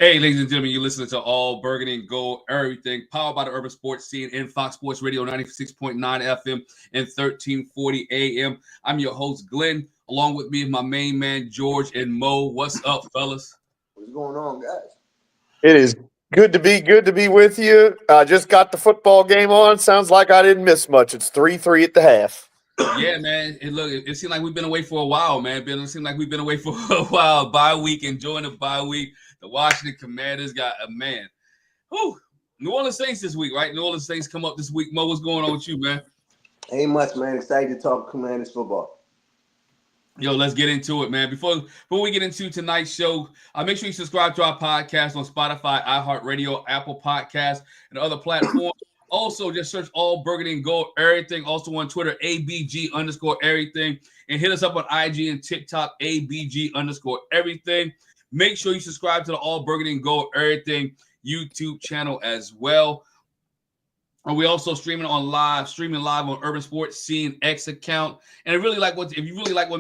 Hey, ladies and gentlemen, you're listening to All Burgundy and Gold, everything powered by the Urban Sports Scene and Fox Sports Radio 96.9 FM and 1340 AM. I'm your host, Glen. Along with me is my main man, George and Mo. What's up, fellas? What's going on, guys? It is good to be with you. I just got the football game on. Sounds like I didn't miss much. It's 3-3 at the half. Yeah, man. It seemed like we've been away for a while, man. It seemed like we've been away for a while. Bye week, enjoying the bye week. The Washington Commanders got a man. Whew. New Orleans Saints this week, right? New Orleans Saints come up this week. Mo, what's going on with you, man? Ain't much, man. Excited to talk Commanders football. Yo, let's get into it, man. Before we get into tonight's show, make sure you subscribe to our podcast on Spotify, iHeartRadio, Apple Podcasts, and other platforms. Also, just search All Burgundy and Gold, everything. Also on Twitter, ABG_everything. And hit us up on IG and TikTok, ABG_everything. Make sure you subscribe to the All Burgundy and Gold, everything YouTube channel as well. And we also streaming live on Urban Sports Scene X account. And if you really like what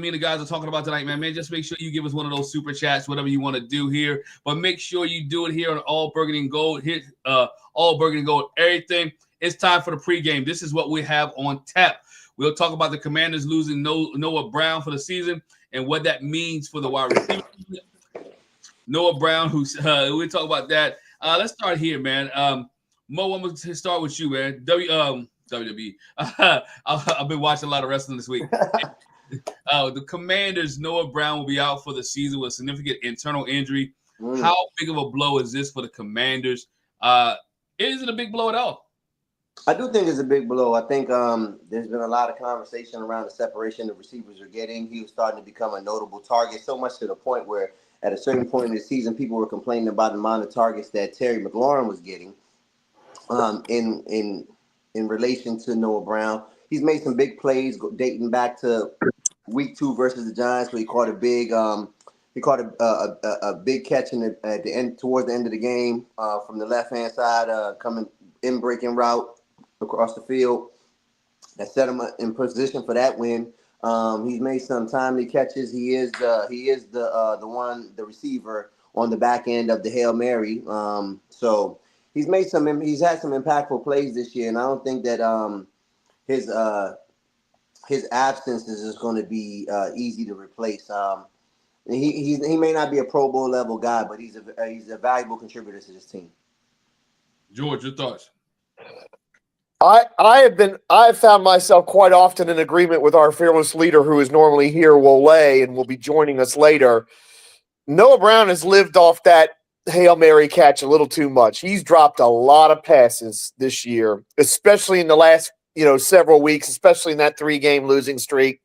me and the guys are talking about tonight, man, just make sure you give us one of those super chats, whatever you want to do here. But make sure you do it here on All Burgundy and Gold. Hit All Burgundy and Gold, everything. It's time for the pregame. This is what we have on tap. We'll talk about the Commanders losing Noah Brown for the season and what that means for the wide receiver. Noah Brown, we'll talk about that. Let's start here, man. Mo, I'm going to start with you, man. WWE. I've been watching a lot of wrestling this week. The Commanders, Noah Brown will be out for the season with a significant internal injury. How big of a blow is this for the Commanders? Is it a big blow at all? I do think it's a big blow. I think there's been a lot of conversation around the separation the receivers are getting. He was starting to become a notable target, so much to the point where at a certain point in the season, people were complaining about the amount of targets that Terry McLaurin was getting. In relation to Noah Brown, he's made some big plays dating back to week 2 versus the Giants, where he caught a big big catch at the end towards the end of the game from the left hand side, coming in breaking route across the field that set him in position for that win. He's made some timely catches. He is the receiver on the back end of the Hail Mary. So he's had some impactful plays this year, and I don't think that his absence is just going to be easy to replace. He may not be a Pro Bowl level guy, but he's a valuable contributor to this team. George, your thoughts? I've found myself quite often in agreement with our fearless leader, who is normally here, Wole, and will be joining us later. Noah Brown has lived off that Hail Mary catch a little too much. He's dropped a lot of passes this year, especially in the last several weeks, especially in that 3-game losing streak.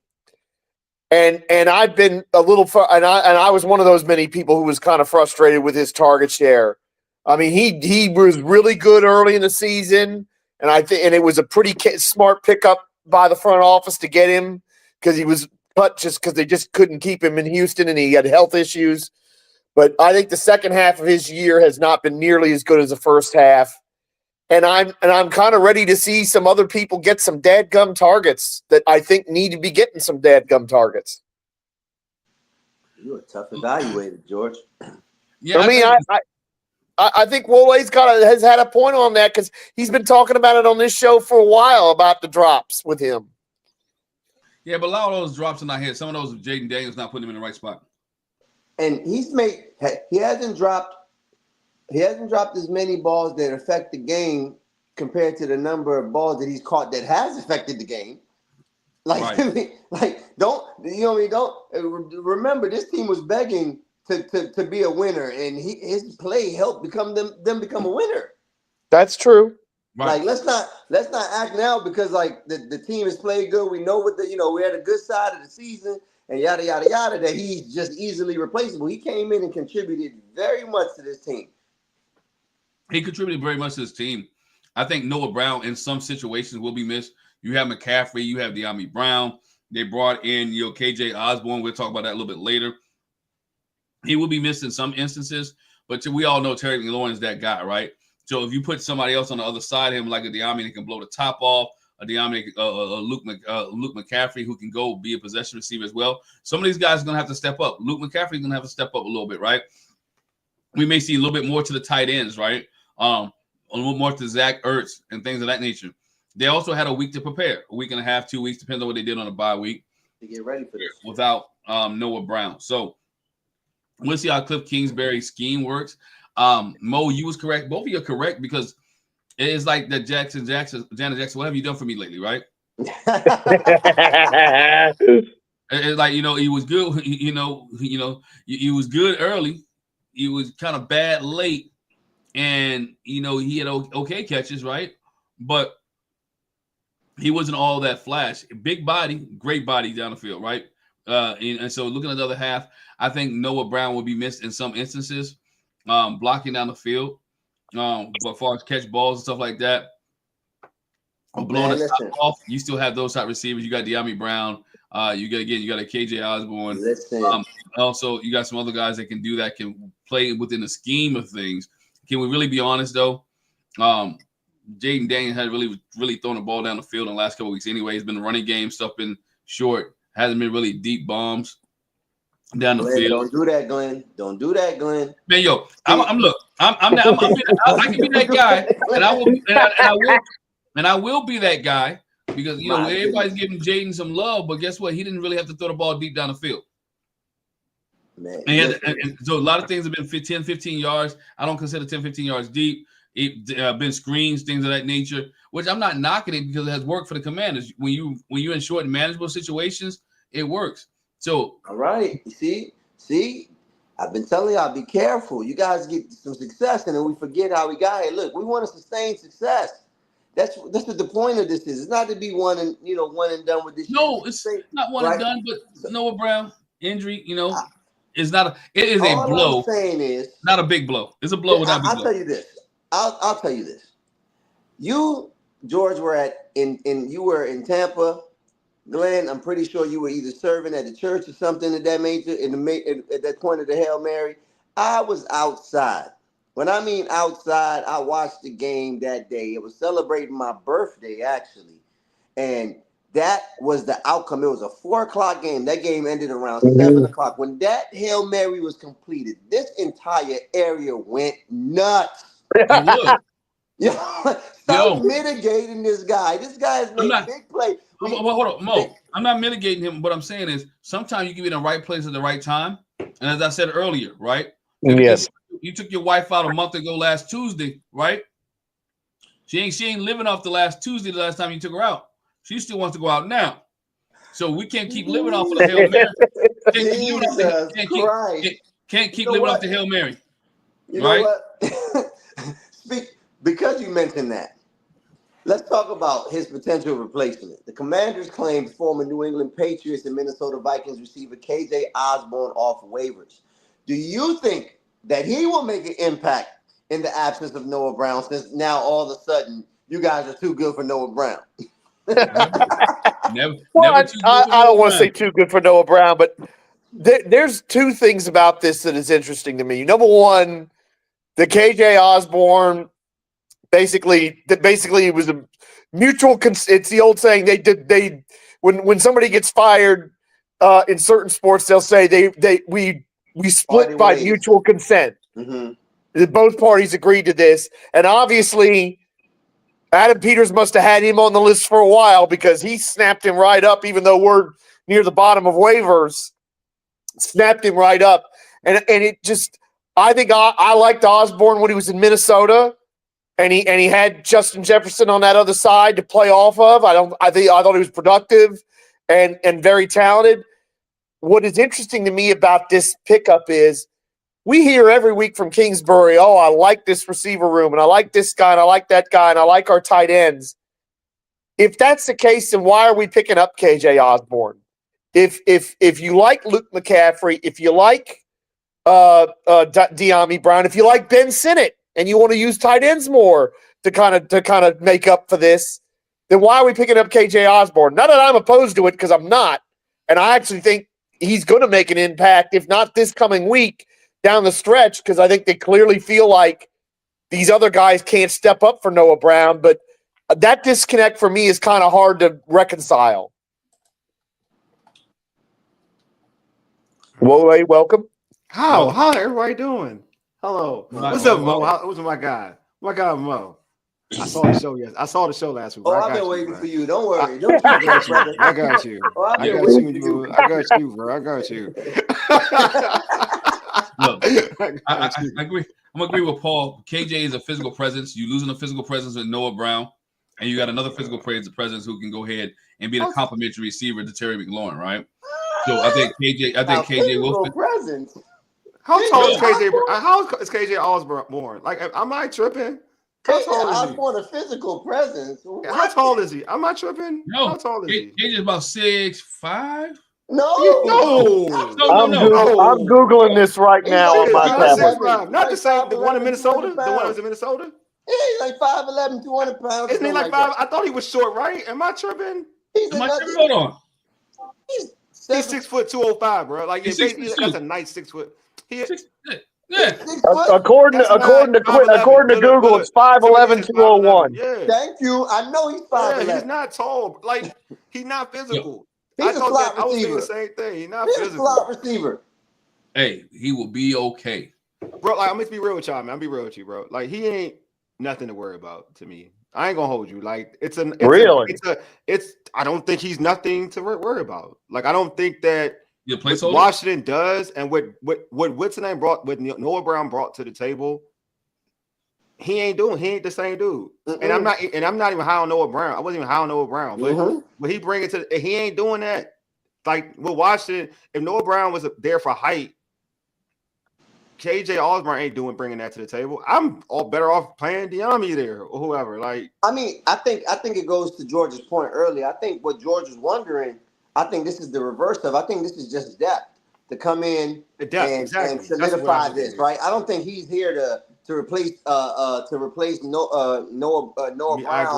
And I've been a little and I was one of those many people who was kind of frustrated with his target share. I mean, he was really good early in the season. And it was a pretty smart pickup by the front office to get him, because he was cut just because they just couldn't keep him in Houston and he had health issues. But I think the second half of his year has not been nearly as good as the first half. And I'm kind of ready to see some other people get some dadgum targets that I think need to be getting some dadgum targets. You're a tough evaluator, George. Yeah, I think Wole's has had a point on that, because he's been talking about it on this show for a while about the drops with him. Yeah, but a lot of those drops are not here. Some of those, Jaden Daniels not putting him in the right spot. And he hasn't dropped as many balls that affect the game compared to the number of balls that he's caught that has affected the game. Like, right. Don't remember, this team was begging to be a winner, and his play helped them become a winner. That's true. Right. Like, let's not act now because like the team has played good. We know we had a good side of the season and yada yada yada, that he's just easily replaceable. He came in and contributed very much to this team. He contributed very much to this team. I think Noah Brown in some situations will be missed. You have McCaffrey, you have De'Ami Brown. They brought in KJ Osborne. We'll talk about that a little bit later. He will be missed in some instances, but we all know Terry McLaurin is that guy, right? So if you put somebody else on the other side of him, like a De'Ami that can blow the top off, a De'Ami, Luke McCaffrey, who can go be a possession receiver as well. Some of these guys are going to have to step up. Luke McCaffrey is going to have to step up a little bit, right? we may see a little bit more to the tight ends, right? A little more to Zach Ertz and things of that nature. They also had a week to prepare, a week and a half, 2 weeks, depends on what they did on a bye week. To get ready for this. Without Noah Brown. So we'll see how Cliff Kingsbury's scheme works. Mo, you was correct. Both of you are correct because it is like that Janet Jackson, what have you done for me lately, right? It's like, he was good, he was good early. He was kind of bad late. And, he had okay catches, right? But he wasn't all that flash. Big body, great body down the field, right? And so looking at the other half, I think Noah Brown will be missed in some instances, blocking down the field. But as far as catch balls and stuff like that, blowing the top off, you still have those type receivers. You got De'Ami Brown. You got a KJ Osborne. Also, you got some other guys that can do that, can play within the scheme of things. Can we really be honest though? Jaden Daniels had really thrown the ball down the field in the last couple of weeks. Anyway, it's been the running game stuff been short. Hasn't been really deep bombs down the field. Don't do that, Glenn. Don't do that, Glenn. Man, yo, I can be that guy, and I will be that guy because everybody's giving Jaden some love, but guess what? He didn't really have to throw the ball deep down the field. Man, and so a lot of things have been 10, 15 yards. I don't consider 10, 15 yards deep. It been screens, things of that nature, which I'm not knocking it because it has worked for the Commanders. When you're in short and manageable situations, it works. So all right, you see, I've been telling y'all, be careful. You guys get some success, and then we forget how we got here. Look, we want to sustain success. That's what the point of this is. It's not to be one and done with this. No, it's not one and done. But Noah Brown injury, is not. It is a blow. All I'm saying is not a big blow. It's a blow without a big blow. I'll tell you this. I'll tell you this. You, George, were you were in Tampa. Glenn, I'm pretty sure you were either serving at the church or something of that nature at that point of the Hail Mary. I was outside. When I mean outside, I watched the game that day. It was celebrating my birthday, actually. And that was the outcome. It was a 4:00 game. That game ended around 7:00. When that Hail Mary was completed, this entire area went nuts. Stop mitigating this guy. This guy has made big plays. Hold on, Mo. I'm not mitigating him. What I'm saying is sometimes you can be in the right place at the right time. And as I said earlier, right? Yes. You took your wife out a month ago last Tuesday, right? She ain't living off the last Tuesday, the last time you took her out. She still wants to go out now. So we can't keep living off of the Hail Mary. Can't keep living off the Hail Mary. You know what? Because you mentioned that, let's talk about his potential replacement. The Commanders claimed former New England Patriots and Minnesota Vikings receiver KJ Osborne off waivers. Do you think that he will make an impact in the absence of Noah Brown, since now all of a sudden you guys are too good for Noah Brown? I don't want to say too good for Noah Brown, but there's two things about this that is interesting to me. Number one, the KJ Osborne basically it was a mutual. It's the old saying when somebody gets fired in certain sports, they'll say we split by mutual consent. Mm-hmm. Both parties agreed to this, and obviously Adam Peters must have had him on the list for a while because he snapped him right up, even though we're near the bottom of waivers. Snapped him right up, and it just. I think I liked Osborne when he was in Minnesota, and he had Justin Jefferson on that other side to play off of. I thought he was productive and very talented. What is interesting to me about this pickup is we hear every week from Kingsbury, oh, I like this receiver room, and I like this guy, and I like that guy, and I like our tight ends. If that's the case, then why are we picking up KJ Osborne? If you like Luke McCaffrey, if you like De'Ami Brown, if you like Ben Sinnott and you want to use tight ends more to kind of make up for this, then why are we picking up KJ Osborne? Not that I'm opposed to it, because I'm not, and I actually think he's going to make an impact, if not this coming week, down the stretch, because I think they clearly feel like these other guys can't step up for Noah Brown. But that disconnect for me is kind of hard to reconcile. Wole, welcome. How everybody doing? Hello. My- What's up, Mo? What's my guy? My guy, Mo. I saw the show. Yes, I saw the show last week. Oh, I I've got been you, waiting bro. for you. Don't worry. Don't keep I got you. brother. I got you. Oh, I've I been got waiting you, for you. bro. I got you, bro. I got you. Look, I I got you. agree. I'm gonna agree with Paul. KJ is a physical presence. You losing a physical presence with Noah Brown, and you got another physical presence who can go ahead and be the complimentary receiver to Terry McLaurin, right? So I think KJ will fit. Presence. How tall is Yo. KJ? How is KJ Osborne? Like, am I tripping? How tall is he? Osborne a physical presence. What? How tall is he? Am I tripping? No, How tall is he? KJ is about 6'5". No. No. I'm Googling this right now on He's my not tablet. 6'5". Not the same. The one in 5'11", Minnesota. 200 The one that was in Minnesota. Yeah, he's like 5'11", 200 pounds. Isn't he like that. 5? I thought he was short, right? Am I tripping? Hold on. He's He's 6 foot 205, bro. Like, He's yeah, 6'2". that's a nice 6 foot. Yeah. 6 foot. According to 5'11". Google, it's 5'11", 201. Yeah. Thank you. I know he's 5'11". Yeah, he's not tall. Like, he's not physical. He's a slot I was saying receiver. the same thing. He's not He's physical. a slot receiver. Hey, he will be okay. Bro, like, I'm gonna be real with y'all, man. I'm be real with you, bro. Like, he ain't nothing to worry about to me. I ain't gonna hold you. Like, it's I don't think he's nothing to worry about. Like, I don't think that what Washington does and what Whitson brought, what Noah Brown brought to the table, he ain't the same dude. And I'm not even high on Noah Brown. I wasn't even high on Noah Brown, but when he bring it to, he ain't doing that. Like, with Washington, if Noah Brown was there for height, KJ Osborne ain't bringing that to the table. I'm all better off playing Diami there or whoever. Like, I mean, I think it goes to George's point earlier. I think what George is wondering, I think this is the reverse of. I think this is just depth to come in and solidify this, right? I don't think he's here to replace Noah Brown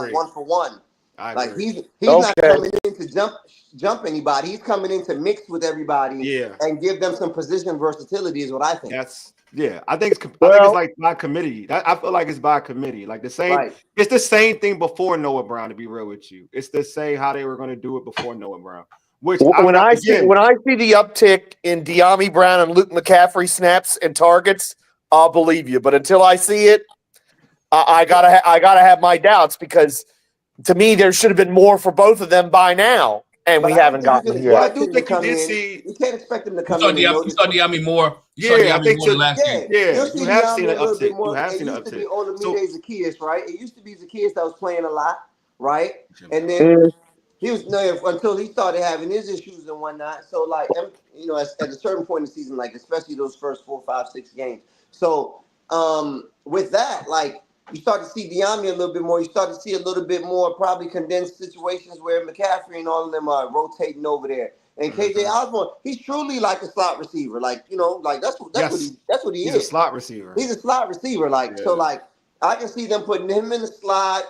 1-for-1. Like, he's not coming in to jump anybody. He's coming in to mix with everybody and give them some position versatility is what I think. I think it's like by committee. I feel like it's by committee. Like the same, it's the same thing before Noah Brown, to be real with you. It's the same how they were going to do it before Noah Brown. Which when I see the uptick in Diami Brown and Luke McCaffrey snaps and targets, I'll believe you. But until I see it, I gotta have my doubts, because to me there should have been more for both of them by now, and we haven't gotten here. I do think you did see. You can't expect him to come in. You saw Diami more. I think more last year. You have seen an uptick. You have seen an uptick. It used to be Olamide Zacchaeus, right? It used to be Zacchaeus that was playing a lot, right? And then he was until he started having his issues and whatnot. So, like, you know, at a certain point in the season, like especially those first 4, 5, 6 games. So, with that, like, you start to see Diami a little bit more. You start to see a little bit more probably condensed situations where McCaffrey and all of them are rotating over there. And KJ Osborne, he's truly like a slot receiver. Like, you know, like that's what he is. He's a slot receiver. He's a slot receiver. Like, so, like, I can see them putting him in the slot,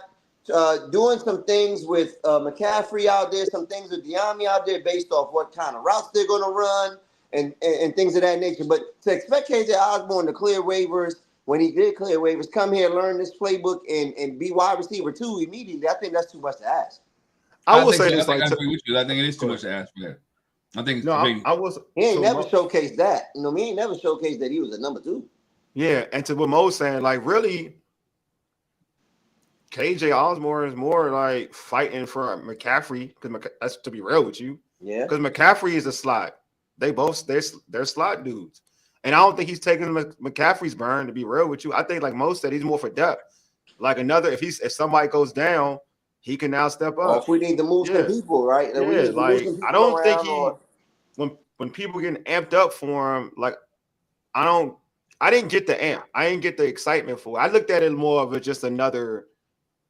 doing some things with McCaffrey out there, some things with Diami out there based off what kind of routes they're going to run and things of that nature. But to expect KJ Osborne to clear waivers, when he did clear waivers, come here, learn this playbook, and be wide receiver too immediately, I think that's too much to ask. I agree with you. I think it is too much to ask for that. I think he ain't never showcased that. You know, he ain't never showcased that he was a number 2. Yeah, and to what Mo's saying, like, really, KJ Osborne is more like fighting for McCaffrey, because that's, to be real with you. Yeah. Because McCaffrey is a slot. They're slot dudes. And I don't think he's taking McCaffrey's burn, to be real with you. I think, like Mo said, he's more for depth. Like if somebody goes down, he can now step up. Or if we need to move some people, right? I don't think when people getting amped up for him, like, I didn't get the amp. I didn't get the excitement for it. I looked at it more of just another,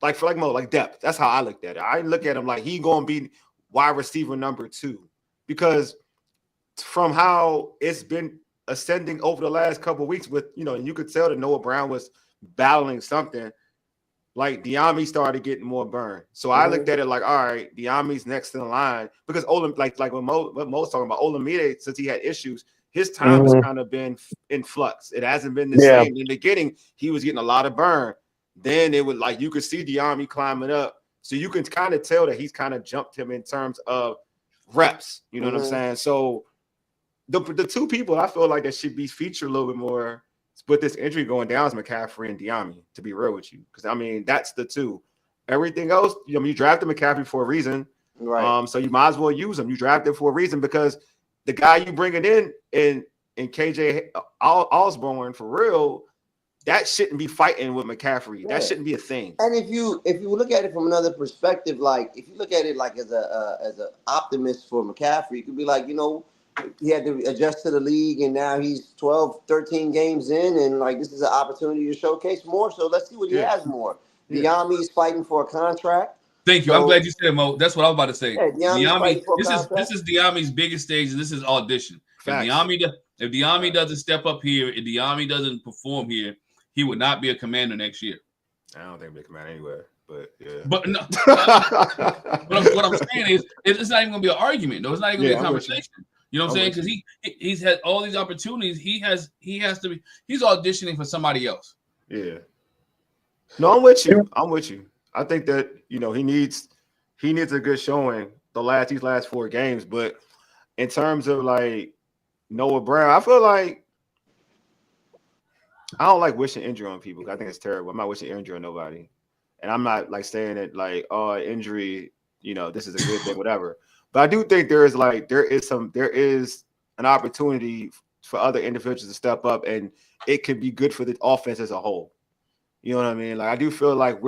like, for like Mo, like depth. That's how I looked at it. I didn't look at him like he gonna be wide receiver number 2, because from how it's been ascending over the last couple of weeks with, you know, you could tell that Noah Brown was battling something. Like, Diami started getting more burn. So I looked at it like, all right, Diami's next in the line, because like what Mo's talking about, Olamide, since he had issues, his time has kind of been in flux. It hasn't been the same. In the beginning, he was getting a lot of burn. Then it was like you could see Diami climbing up. So you can kind of tell that he's kind of jumped him in terms of reps. You know what I'm saying? So the 2 people I feel like that should be featured a little bit more But this injury going down is McCaffrey and Diami, to be real with you. Because, I mean, that's the two. Everything else, you drafted McCaffrey for a reason. Right. So you might as well use him. You drafted for a reason because the guy you bringing in KJ Osborne, for real, that shouldn't be fighting with McCaffrey. Yeah. That shouldn't be a thing. And if you look at it from another perspective, like if you look at it like as a optimist for McCaffrey, you could be like, he had to adjust to the league, and now he's 12, 13 games in, and like this is an opportunity to showcase more. So let's see what he has more. Diami's fighting for a contract. Thank you. So, I'm glad you said it, Mo. That's what I was about to say. Yeah, Diami, this is Diami's biggest stage, and this is audition. Facts. If Diami doesn't step up here, if Diami doesn't perform here, he would not be a commander next year. I don't think he'll be a commander anywhere, but yeah. But no, what I'm saying is, it's not even going to be an argument. No, it's not even going to be a conversation. You know what I'm saying? Because he's had all these opportunities. He's auditioning for somebody else. Yeah. No, I'm with you. I think that he needs a good showing these last 4 games. But in terms of like Noah Brown, I feel like I don't like wishing injury on people. I think it's terrible. I'm not wishing injury on nobody, and I'm not like saying it like, oh, injury, this is a good thing, whatever. But I do think there is an opportunity for other individuals to step up, and it could be good for the offense as a whole. You know what I mean? Like I do feel like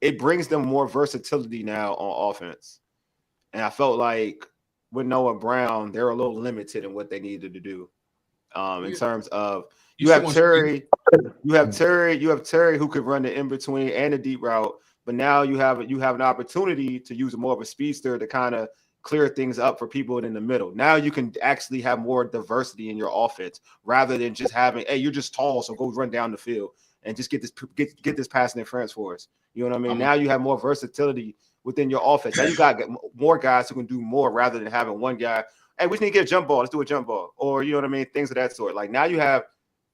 it brings them more versatility now on offense. And I felt like with Noah Brown, they're a little limited in what they needed to do. In terms of you have Terry who could run the in-between and the deep route, but now you have an opportunity to use more of a speedster to kind of clear things up for people in the middle. Now you can actually have more diversity in your offense rather than just having, hey, you're just tall, so go run down the field and just get this passing interference for us. You know what I mean? Now you have more versatility within your offense. Now you got more guys who can do more rather than having one guy. Hey, we just need to get a jump ball. Let's do a jump ball. Or, you know what I mean? Things of that sort. Like now you have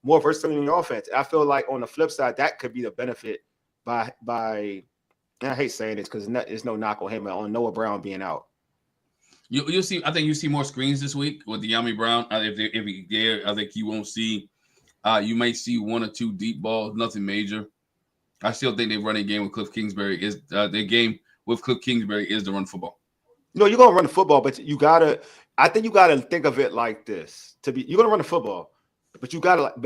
more versatility in your offense. I feel like on the flip side, that could be the benefit by and I hate saying this because there's no knock on him, on Noah Brown being out. You'll see. I think you see more screens this week with Diami Brown. If he there, I think you won't see. You may see 1 or 2 deep balls, nothing major. I still think they run a game with Cliff Kingsbury. Their game with Cliff Kingsbury is to run football. You're gonna run the football, but I think you gotta think of it like this: you're gonna run the football, but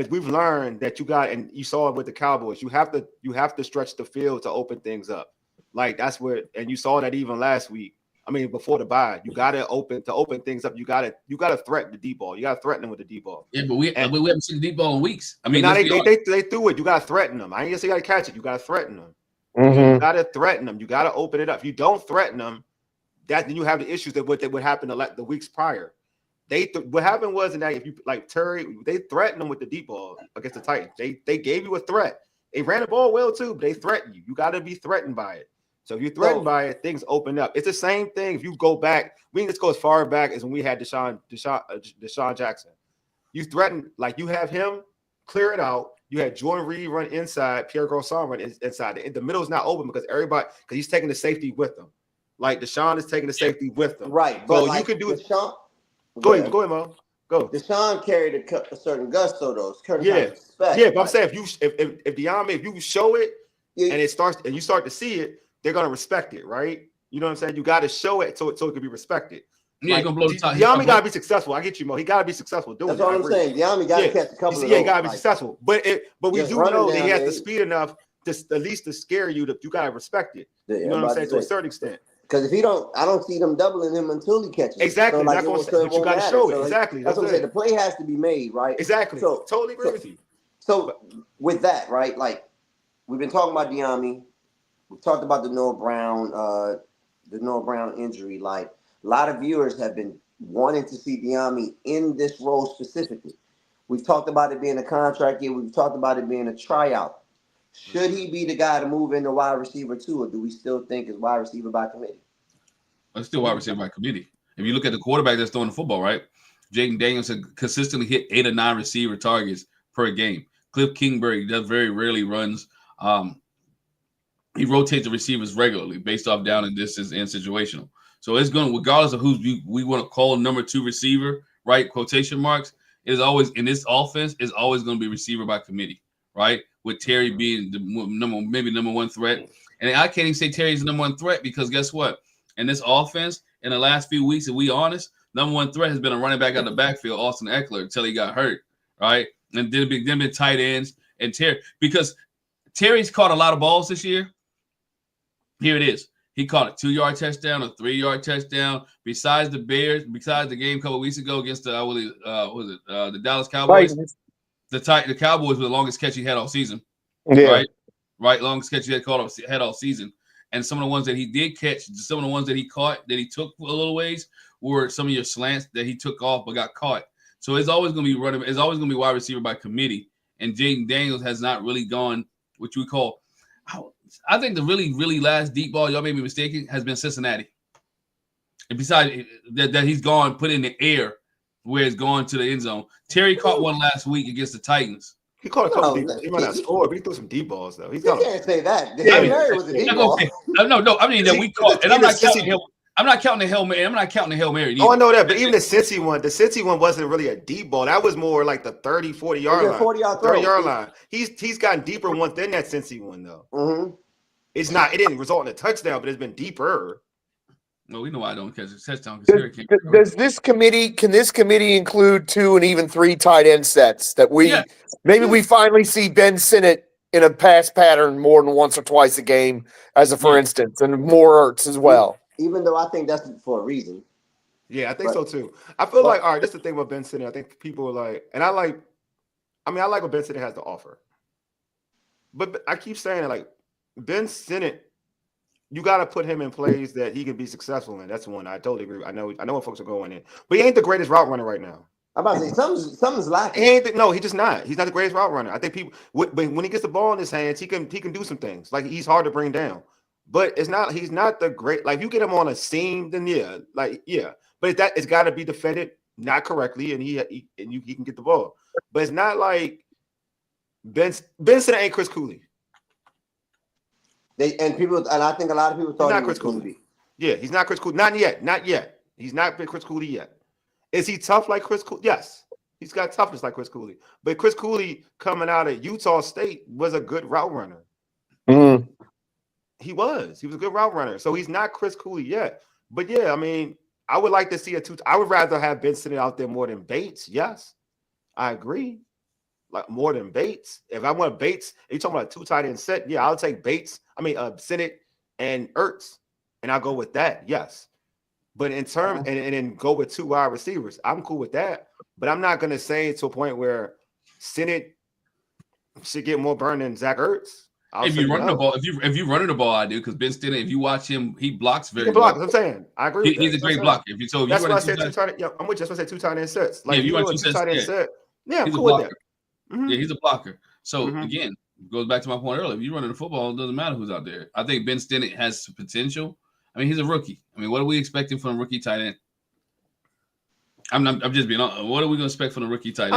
we've learned that and you saw it with the Cowboys. You have to stretch the field to open things up. Like that's and you saw that even last week. I mean, before the bye, you got to open things up. You got to threaten the deep ball. You got to threaten them with the deep ball. Yeah, but we haven't seen the deep ball in weeks. I mean, now they threw it. You got to threaten them. I ain't gonna say you got to catch it. You got to threaten them. Mm-hmm. You got to threaten them. You got to open it up. If you don't threaten them, then you have the issues that would happen the weeks prior. What happened was that if you like Terry, they threatened them with the deep ball against the Titans. They gave you a threat. They ran the ball well too, but they threatened you. You got to be threatened by it. So if you're threatened by it, things open up. It's the same thing. If you go back, we can just go as far back as when we had Deshaun Jackson. You threaten, like you have him clear it out. You had Jordan Reed run inside, Pierre Garçon run inside. The middle is not open because he's taking the safety with him. Like Deshaun is taking the safety with them. Right. So like you can do Deshaun, it. Go ahead, Mo. Go. Deshaun carried a certain gusto, though. Yeah, but I'm saying if Diami, if you show it and it starts and you start to see it, they're gonna respect it, right? You know what I'm saying? You got to show it so it can be respected. Yeah, like, gonna blow the top. Diami got to be successful. I get you, Mo. He got to be successful doing That's what I'm saying. Diami got to catch a couple of those. Yeah, he got to be successful. But we do know that he has the speed enough to at least to scare you. That you got to respect it. You know what I'm saying? To a certain extent. Because if he don't, I don't see them doubling him until he catches. Exactly. So, but you got to show it. Exactly. That's what I'm saying. The play has to be made, right? Exactly. So totally agree with you. So with that, right? Like we've been talking about Diami. We've talked about the Noah Brown injury. Like a lot of viewers have been wanting to see Diami in this role specifically. We've talked about it being a contract year. We've talked about it being a tryout. Should he be the guy to move into wide receiver too, or do we still think it's wide receiver by committee? It's still wide receiver by committee. If you look at the quarterback that's throwing the football, right? Jaden Daniels consistently hit 8 or 9 receiver targets per game. Cliff Kingsbury does very rarely runs. He rotates the receivers regularly based off down and distance and situational. So it's going to, regardless of who we want to call number 2 receiver, right? Quotation marks. it is always in this offense is always going to be receiver by committee, right? With Terry being the number one threat, and I can't even say Terry's the number one threat because guess what? In this offense, in the last few weeks, if we honest, number one threat has been a running back out of the backfield, Austin Eckler, until he got hurt, right? And then been tight ends and Terry because Terry's caught a lot of balls this year. Here it is. He caught a 2-yard touchdown, a 3-yard touchdown. Besides the Bears, besides the game a couple of weeks ago against the the Dallas Cowboys, the Cowboys were the longest catch he had all season. Yeah. Right, longest catch he had all season. And some of the ones that he did catch, some of the ones that he caught that he took a little ways were some of your slants that he took off but got caught. So it's always going to be running. It's always going to be wide receiver by committee. And Jaden Daniels has not really gone what you would call. I think the really last deep ball, y'all may be mistaken, has been Cincinnati. And besides that he's gone, put in the air where it's going to the end zone. Terry caught one last week against the Titans. He caught a couple deep balls. He might not score, but he threw some deep balls though. You can't say that. Yeah, Mary was a deep ball. No. I mean that we caught, and I'm not counting him. I'm not counting the Hail Mary. I'm not counting the Hail Mary. Oh, I know that, but even the Cincy one wasn't really a deep ball. That was more like the 30, 40-yard line. 30-yard line. He's gotten deeper ones than that Cincy one, though. Mm-hmm. It's not. It didn't result in a touchdown, but it's been deeper. Well, we know I don't catch a touchdown. Does this committee? Can this committee include 2 and even 3 tight end sets that we we finally see Ben Sinnott in a pass pattern more than once or twice a game, as a for instance, and more Ertz as well. Even though I think that's for a reason. Yeah, I think so too. I feel like, all right, this is the thing about Ben Sinnott. I think people are like, and I like what Ben Sinnott has to offer. But I keep saying it, like, Ben Sinnott, you got to put him in plays that he can be successful in. That's one. I totally agree. I know what folks are going in. But he ain't the greatest route runner right now. I'm about to say, something's lacking. He's just not. He's not the greatest route runner. I think people, when he gets the ball in his hands, he can do some things. Like, he's hard to bring down. But he's not the great. Like, if you get him on a seam, then yeah. But it's got to be defended not correctly, and he can get the ball. But it's not like Ben Sinnott ain't Chris Cooley. I think a lot of people thought he was going to be. Yeah, he's not Chris Cooley. Not yet. He's not been Chris Cooley yet. Is he tough like Chris Cooley? Yes. He's got toughness like Chris Cooley. But Chris Cooley coming out of Utah State was a good route runner. Mm. He was a good route runner. So he's not Chris Cooley yet. But yeah, I mean, I would like to see I would rather have Ben Sinnott out there more than Bates. Yes, I agree. Like, more than Bates. If I want Bates, if you're talking about a 2 tight end set, yeah, I'll take Sinnott and Ertz, and I'll go with that. Yes. But in terms and then go with 2 wide receivers, I'm cool with that. But I'm not gonna say to a point where Sinnott should get more burn than Zach Ertz. If you're running the ball, if you running the ball, I do, because Ben Sinnott, if you watch him, he blocks very well. Well. I'm saying, I agree. He's a great blocker. That's why I said 2 tight. Yeah, I'm with you. That's why I said 2 tight end sets. Like, if you run 2 tight end set, yeah, I'm cool with that. Yeah, he's a blocker. So again, goes back to my point earlier. If you're running the football, it doesn't matter who's out there. I think Ben Sinnott has potential. I mean, he's a rookie. I mean, what are we expecting from a rookie tight end? I'm just being honest. What are we going to expect from a rookie tight end?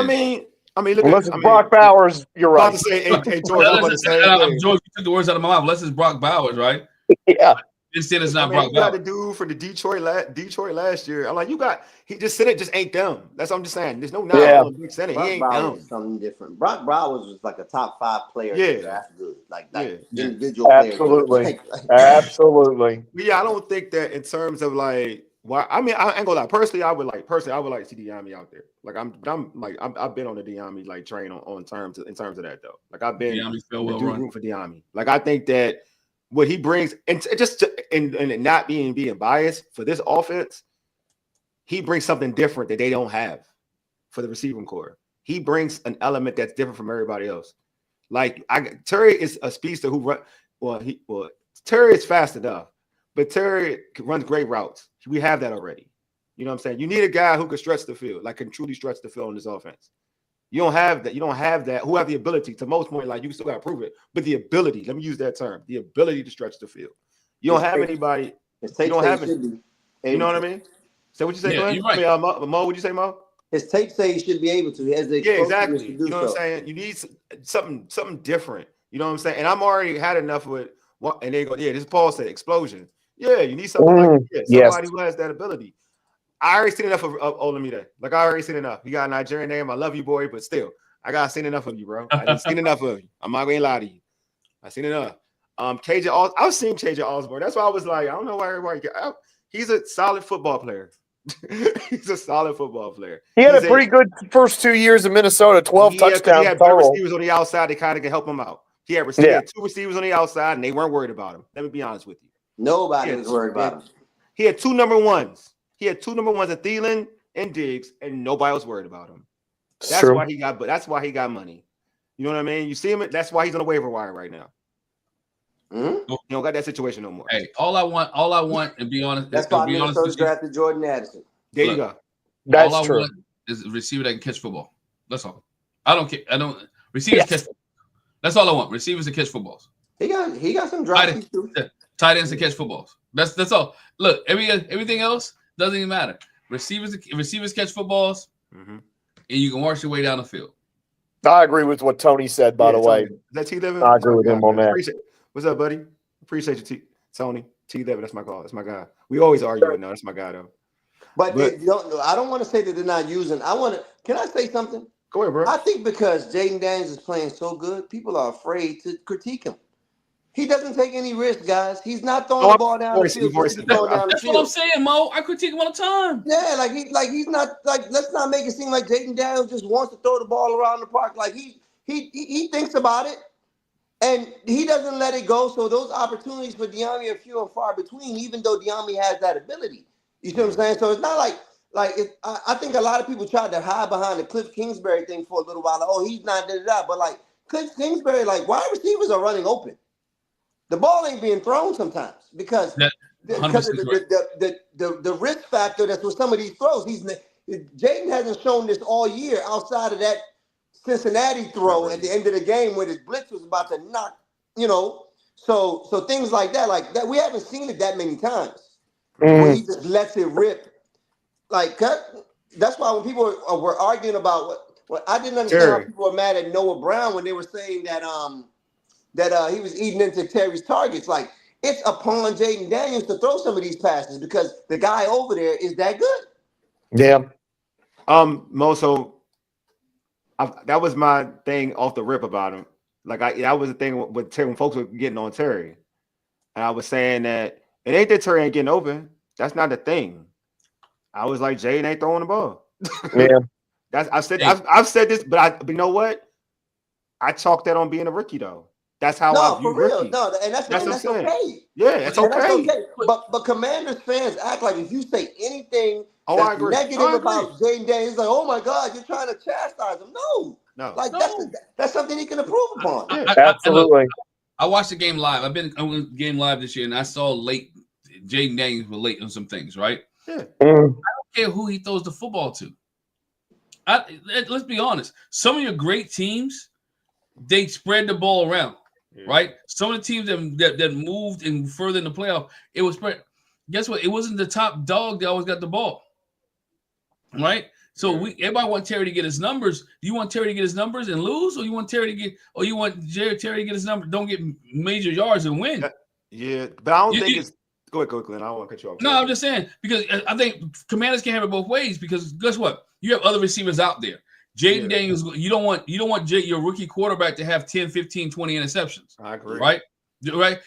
I mean, look at Brock Bowers. You're right. I'm about to say, hey, George, George, you took the words out of my mouth. Unless it's Brock Bowers, right? Yeah. Ben Sinnott's not Brock Bowers. You got the dude for the Detroit last year. I'm like, Sinnott just ain't them. That's what I'm just saying. There's no on Big Sinnott. He ain't Bowers them. Something different. Brock Bowers was like a top 5 player. Yeah, that's good. Like individual absolutely, players. Absolutely. But yeah, I don't think that in terms of like. Well, I mean, I ain't gonna lie. Personally, I would like to see Diami out there. Like, I've been on the Diami like train in terms of that though. Like, I've been room for Diami. Like, I think that what he brings, and not being biased for this offense, he brings something different that they don't have for the receiving core. He brings an element that's different from everybody else. Like, Terry is a speedster who run. Terry is fast enough, but Terry runs great routes. We have that already. You know what I'm saying? You need a guy who can stretch the field, like can truly stretch the field in this offense. You don't have that. You don't have that. Who have the ability to most point, like, you still got to prove it, but the ability. Let me use that term. The ability to stretch the field. You don't have anybody. You don't have any. You know what I mean? So what you say, Glen? You're right. Mo, what'd you say, Mo? His tape say he should be able to. He has the exactly. To do you know what I'm saying? You need something different. You know what I'm saying? And I'm already had enough with what. And they go, yeah. This Paul said explosion. Yeah, you need something like somebody who has that ability. I already seen enough of Olamide. Like I already seen enough. You got a Nigerian name. I love you, boy, but still, I got seen enough of you, bro. I didn't seen enough of you. I'm not gonna lie to you. I seen enough. KJ, I was seeing KJ Osborne. That's why I was like, I don't know why everybody. He's a solid football player. He's a solid football player. He had a pretty good first 2 years in Minnesota, 12 touchdowns. He had better receivers on the outside that kind of can help him out. He had 2 receivers on the outside, and they weren't worried about him. Let me be honest with you. Nobody was worried about him. He had 2 number ones. He had 2 number ones at Thielen and Diggs, and nobody was worried about him. That's why he got. But that's why he got money. You know what I mean? You see him. That's why he's on the waiver wire right now. Mm-hmm. You don't got that situation no more. Hey, all I want, and be honest, that's why Minnesota drafted Jordan Addison. There you go. That's all true. I want is a receiver that can catch football. That's all. I don't care. Receivers catch. That's all I want. Receivers to catch footballs. He got some drives too. Tight ends to catch footballs. That's all. Look, everything else doesn't even matter. Receivers catch footballs, and you can march your way down the field. I agree with what Tony said. By the way, that's T11. I agree with him on that. What's up, buddy? Appreciate you, Tony. T11. That's my call. That's my guy. We always argue now. That's my guy, though. But I don't want to say that they're not using. Can I say something? Go ahead, bro. I think because Jaden Daniels is playing so good, people are afraid to critique him. He doesn't take any risk, guys. He's not throwing the ball down the field. That's what I'm saying, Mo. I critique him all the time. Yeah, he's not like. Let's not make it seem like Jaden Daniels just wants to throw the ball around the park. Like he thinks about it, and he doesn't let it go. So those opportunities for De'Ami are few and far between. Even though De'Ami has that ability, you see what I'm saying? So it's not like. I think a lot of people tried to hide behind the Cliff Kingsbury thing for a little while. Like, oh, he's not da-da-da. But like Cliff Kingsbury, like wide receivers are running open. The ball ain't being thrown sometimes because of the risk factor that's with some of these throws. Jaden hasn't shown this all year outside of that Cincinnati throw at the end of the game when his blitz was about to knock, so things like that, we haven't seen it that many times where he just lets it rip. Like that's why when people were arguing about what I didn't understand how people were mad at Noah Brown when they were saying that he was eating into Terry's targets. Like it's upon Jaden Daniels to throw some of these passes because the guy over there is that good. Yeah. Mo, so that was my thing off the rip about him. Like that was the thing with Terry when folks were getting on Terry, and I was saying that it ain't that Terry ain't getting open. That's not the thing. I was like, Jaden ain't throwing the ball. Yeah. I've said this, but you know what? I chalk that on being a rookie though. That's how I view rookie. No, and that's okay. Yeah, it's okay. That's okay. But Commanders fans act like if you say anything negative about Jaden Daniels, it's like, oh my God, you're trying to chastise him. No. That's something he can improve upon. Absolutely. I watched the game live. I went game live this year, and I saw Jaden Daniels was late on some things, right? Yeah. I don't care who he throws the football to. Let's be honest. Some of your great teams, they spread the ball around, right? Some of the teams that moved and further in the playoff, it was spread. Guess what? It wasn't the top dog that always got the ball, right? So everybody want Terry to get his numbers. Do you want Terry to get his numbers and lose, or you want Terry to get his numbers, don't get major yards and win? Yeah, but I don't think it's. Go ahead, Glenn. I don't want to cut you off. No, I'm just saying because I think Commanders can have it both ways because guess what? You have other receivers out there. Jaden Daniels, you don't want your rookie quarterback to have 10, 15, 20 interceptions. I agree. Right?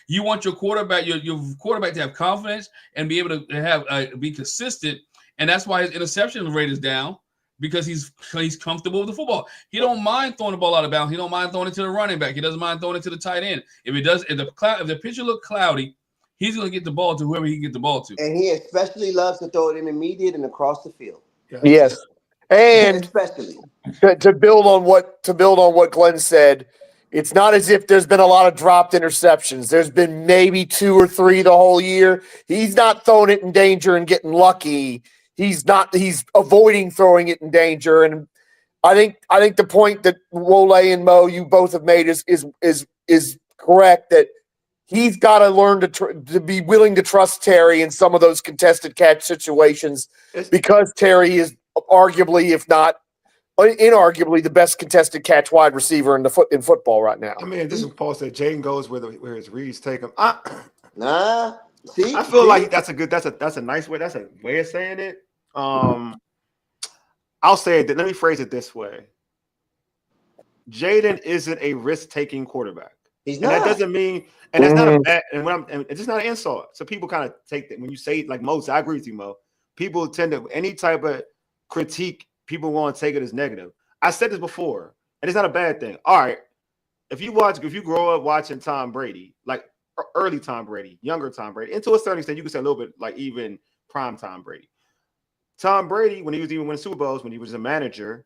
You want your quarterback to have confidence and be able to have be consistent, and that's why his interception rate is down because he's comfortable with the football. He don't mind throwing the ball out of bounds. He don't mind throwing it to the running back. He doesn't mind throwing it to the tight end. If the pitcher look cloudy, he's going to get the ball to whoever he can get the ball to. And he especially loves to throw it intermediate and across the field. Yes. And especially to build on what Glenn said, it's not as if there's been a lot of dropped interceptions. There's been maybe 2 or 3 the whole year. He's not throwing it in danger and getting lucky. He's avoiding throwing it in danger. And I think the point that Wole and Mo you both have made is correct that he's got to learn to be willing to trust Terry in some of those contested catch situations because Terry is arguably, if not inarguably, the best contested catch wide receiver in football right now. I mean, this is Paul said Jaden goes where his reads take him. I feel like that's a nice way. That's a way of saying it. I'll say it. Let me phrase it this way: Jaden isn't a risk-taking quarterback. He's And not. that doesn't mean, and that's not a bad, and it's just not an insult. So people kind of take that when you say like Mo. I agree with you, Mo. People tend to any type of critique, people want to take it as negative. I said this before, and it's not a bad thing. All right, if you grow up watching Tom Brady, like early Tom Brady, younger Tom Brady, and to a certain extent, you can say a little bit like even prime Tom Brady. Tom Brady, when he was even winning Super Bowls, when he was a manager,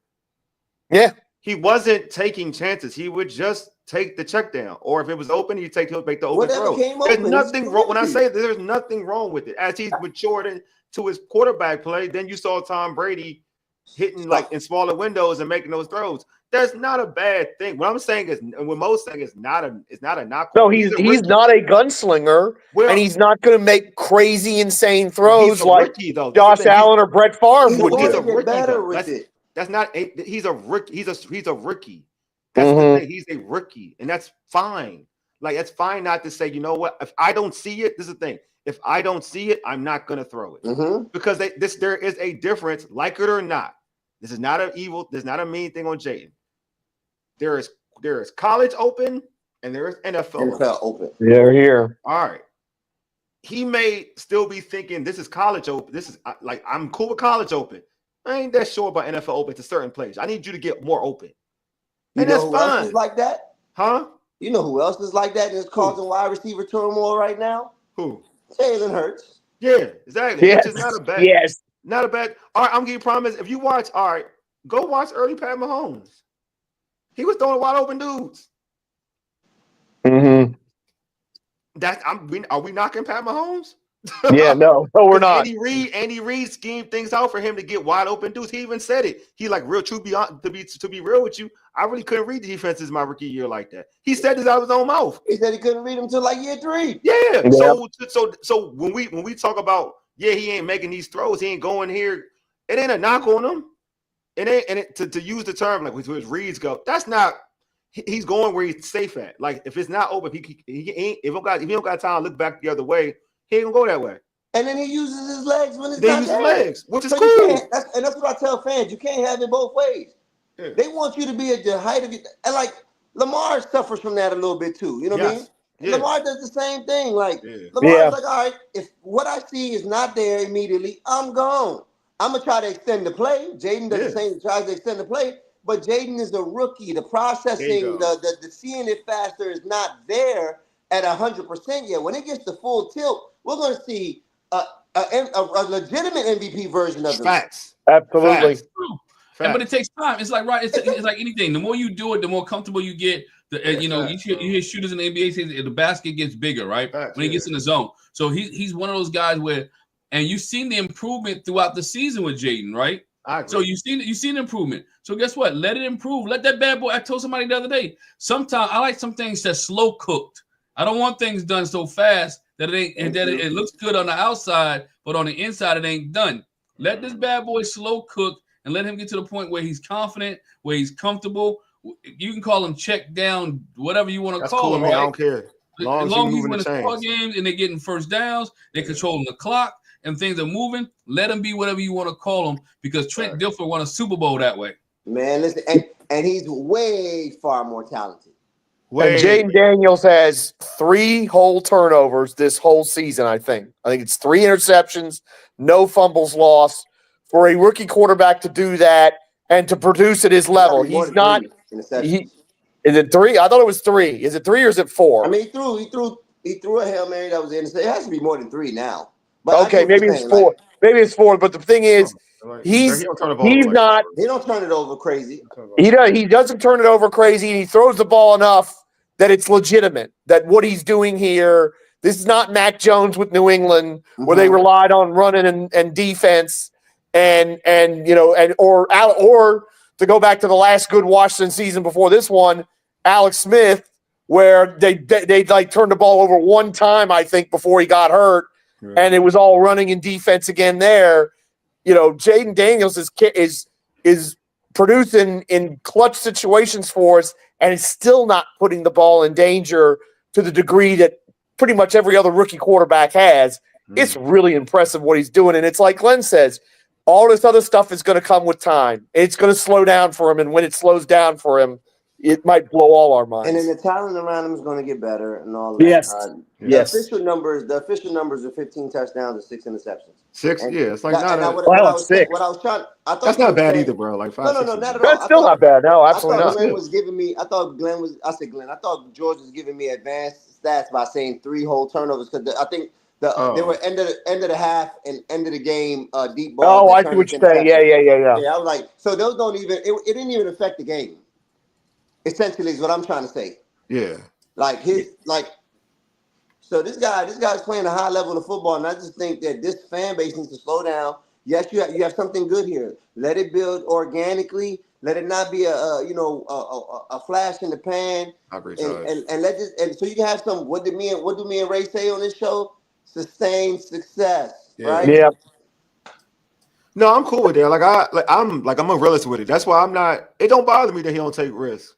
he wasn't taking chances. He would just take the check down, or if it was open, he'd make the open throw. There's nothing wrong. When I say there's nothing wrong with it, as he's matured into his quarterback play, then you saw Tom Brady hitting like in smaller windows and making those throws. That's not a bad thing. What I'm saying is, and what Mo's saying is not a knock. No, he's not a gunslinger, and he's not going to make crazy, insane throws like rookie, Josh Allen or Brett Favre would do. He's a rookie, though. That's not he's a rookie. He's a rookie. That's the thing. He's a rookie, and that's fine. Like, it's fine not to say, you know what? If I don't see it, this is the thing. If I don't see it, I'm not going to throw it because there is a difference, like it or not. This is not there's not a mean thing on Jaden. There is college open and there is NFL open. They're here. All right. He may still be thinking this is college open. This is like, I'm cool with college open. I ain't that sure about NFL open to certain plays. I need you to get more open. And that's fine. Else is like that? Huh? You know who else is like that and is causing wide receiver turmoil right now? Who? Jalen Hurts. Yeah, exactly. Yes. Which is not a bad. Yes. Not a bad. All right, I'm giving you promise. If you watch, all right, go watch early Pat Mahomes. He was throwing wide open dudes. Mm-hmm. Are we knocking Pat Mahomes? Yeah, no, we're not. Andy Reid schemed things out for him to get wide open dudes. He even said it. He like to be real with you. I really couldn't read the defenses my rookie year like that. He said this out of his own mouth. He said he couldn't read them until like year 3. Yeah. So when we talk about he ain't making these throws, he ain't going here. It ain't a knock on him. It ain't to use the term like where his reads go. That's not. He's going where he's safe at. Like if it's not open, he ain't. If he don't got time to look back the other way, he ain't gonna go that way. And then he uses his legs when it's they not use there. His legs, which is so cool. That's what I tell fans. You can't have it both ways. Yeah. They want you to be at the height of your, and like Lamar suffers from that a little bit too. You know what I mean? Yeah. Lamar does the same thing. Like Lamar's like, all right, if what I see is not there immediately, I'm gone. I'm gonna try to extend the play. Jaden does the same, tries to extend the play, but Jaden is a rookie. The processing, the seeing it faster is not there at 100% yet. When it gets to full tilt, we're gonna see a legitimate MVP version of him. Facts. Absolutely. Facts. But it takes time. It's like it's like anything. The more you do it, the more comfortable you get. You hear shooters in the NBA say the basket gets bigger, right? When he gets in the zone. So he's one of those guys where, and you've seen the improvement throughout the season with Jaden, right? So you've seen improvement. So guess what? Let it improve. Let that bad boy. I told somebody the other day. Sometimes I like some things that's slow cooked. I don't want things done so fast that it looks good on the outside, but on the inside it ain't done. Let this bad boy slow cook and let him get to the point where he's confident, where he's comfortable. You can call him check down, whatever you want to call him. Right? I don't care. As long as he's winning score games and they're getting first downs, they're controlling the clock and things are moving, let him be whatever you want to call him, because Trent Dilfer won a Super Bowl that way. Man, listen, and he's way far more talented. And Jaden Daniels has 3 whole turnovers this whole season, I think. I think it's 3 interceptions, no fumbles lost. For a rookie quarterback to do that and to produce at his level, he's not. Is it 3? I thought it was 3. Is it 3 or is it 4? I mean, he threw a Hail Mary that was in. It has to be more than 3 now. But okay, maybe it's 4. Maybe it's 4. But the thing is, he don't turn it over crazy. He doesn't turn it over crazy. He throws the ball enough that it's legitimate. That what he's doing here, this is not Mac Jones with New England, where they relied on running and defense, or to go back to the last good Washington season before this one, Alex Smith, where they like turned the ball over one time, I think, before he got hurt, and it was all running in defense again there. Jaden Daniels is producing in clutch situations for us, and is still not putting the ball in danger to the degree that pretty much every other rookie quarterback has. It's really impressive what he's doing, and it's like Glenn says, All this other stuff is going to come with time. It's going to slow down for him, and when it slows down for him, it might blow all our minds. And then the talent around him is going to get better and all that. Yes. Yes. The official numbers are 15 touchdowns and 6 interceptions. 6, And it's like that, not what I was six. What I was trying, I thought that's not bad either, bro. Like 5, no, 6 not at all. That's still not bad. No, absolutely not. Glenn was giving me. I thought George was giving me advanced stats by saying 3 whole turnovers because I think they were end of the half and end of the game deep ball. Oh, I see what you're saying. Yeah. Yeah, I was like, so those don't even. It didn't even affect the game. Essentially, is what I'm trying to say. Yeah. So this guy's playing a high level of football, and I just think that this fan base needs to slow down. Yes, you have something good here. Let it build organically. Let it not be a flash in the pan. I agree. And so you can have some. What do me and Ray say on this show? Sustained success, right? Yeah. No, I'm cool with that. I'm a realist with it. That's why I'm not. It don't bother me that he don't take risks.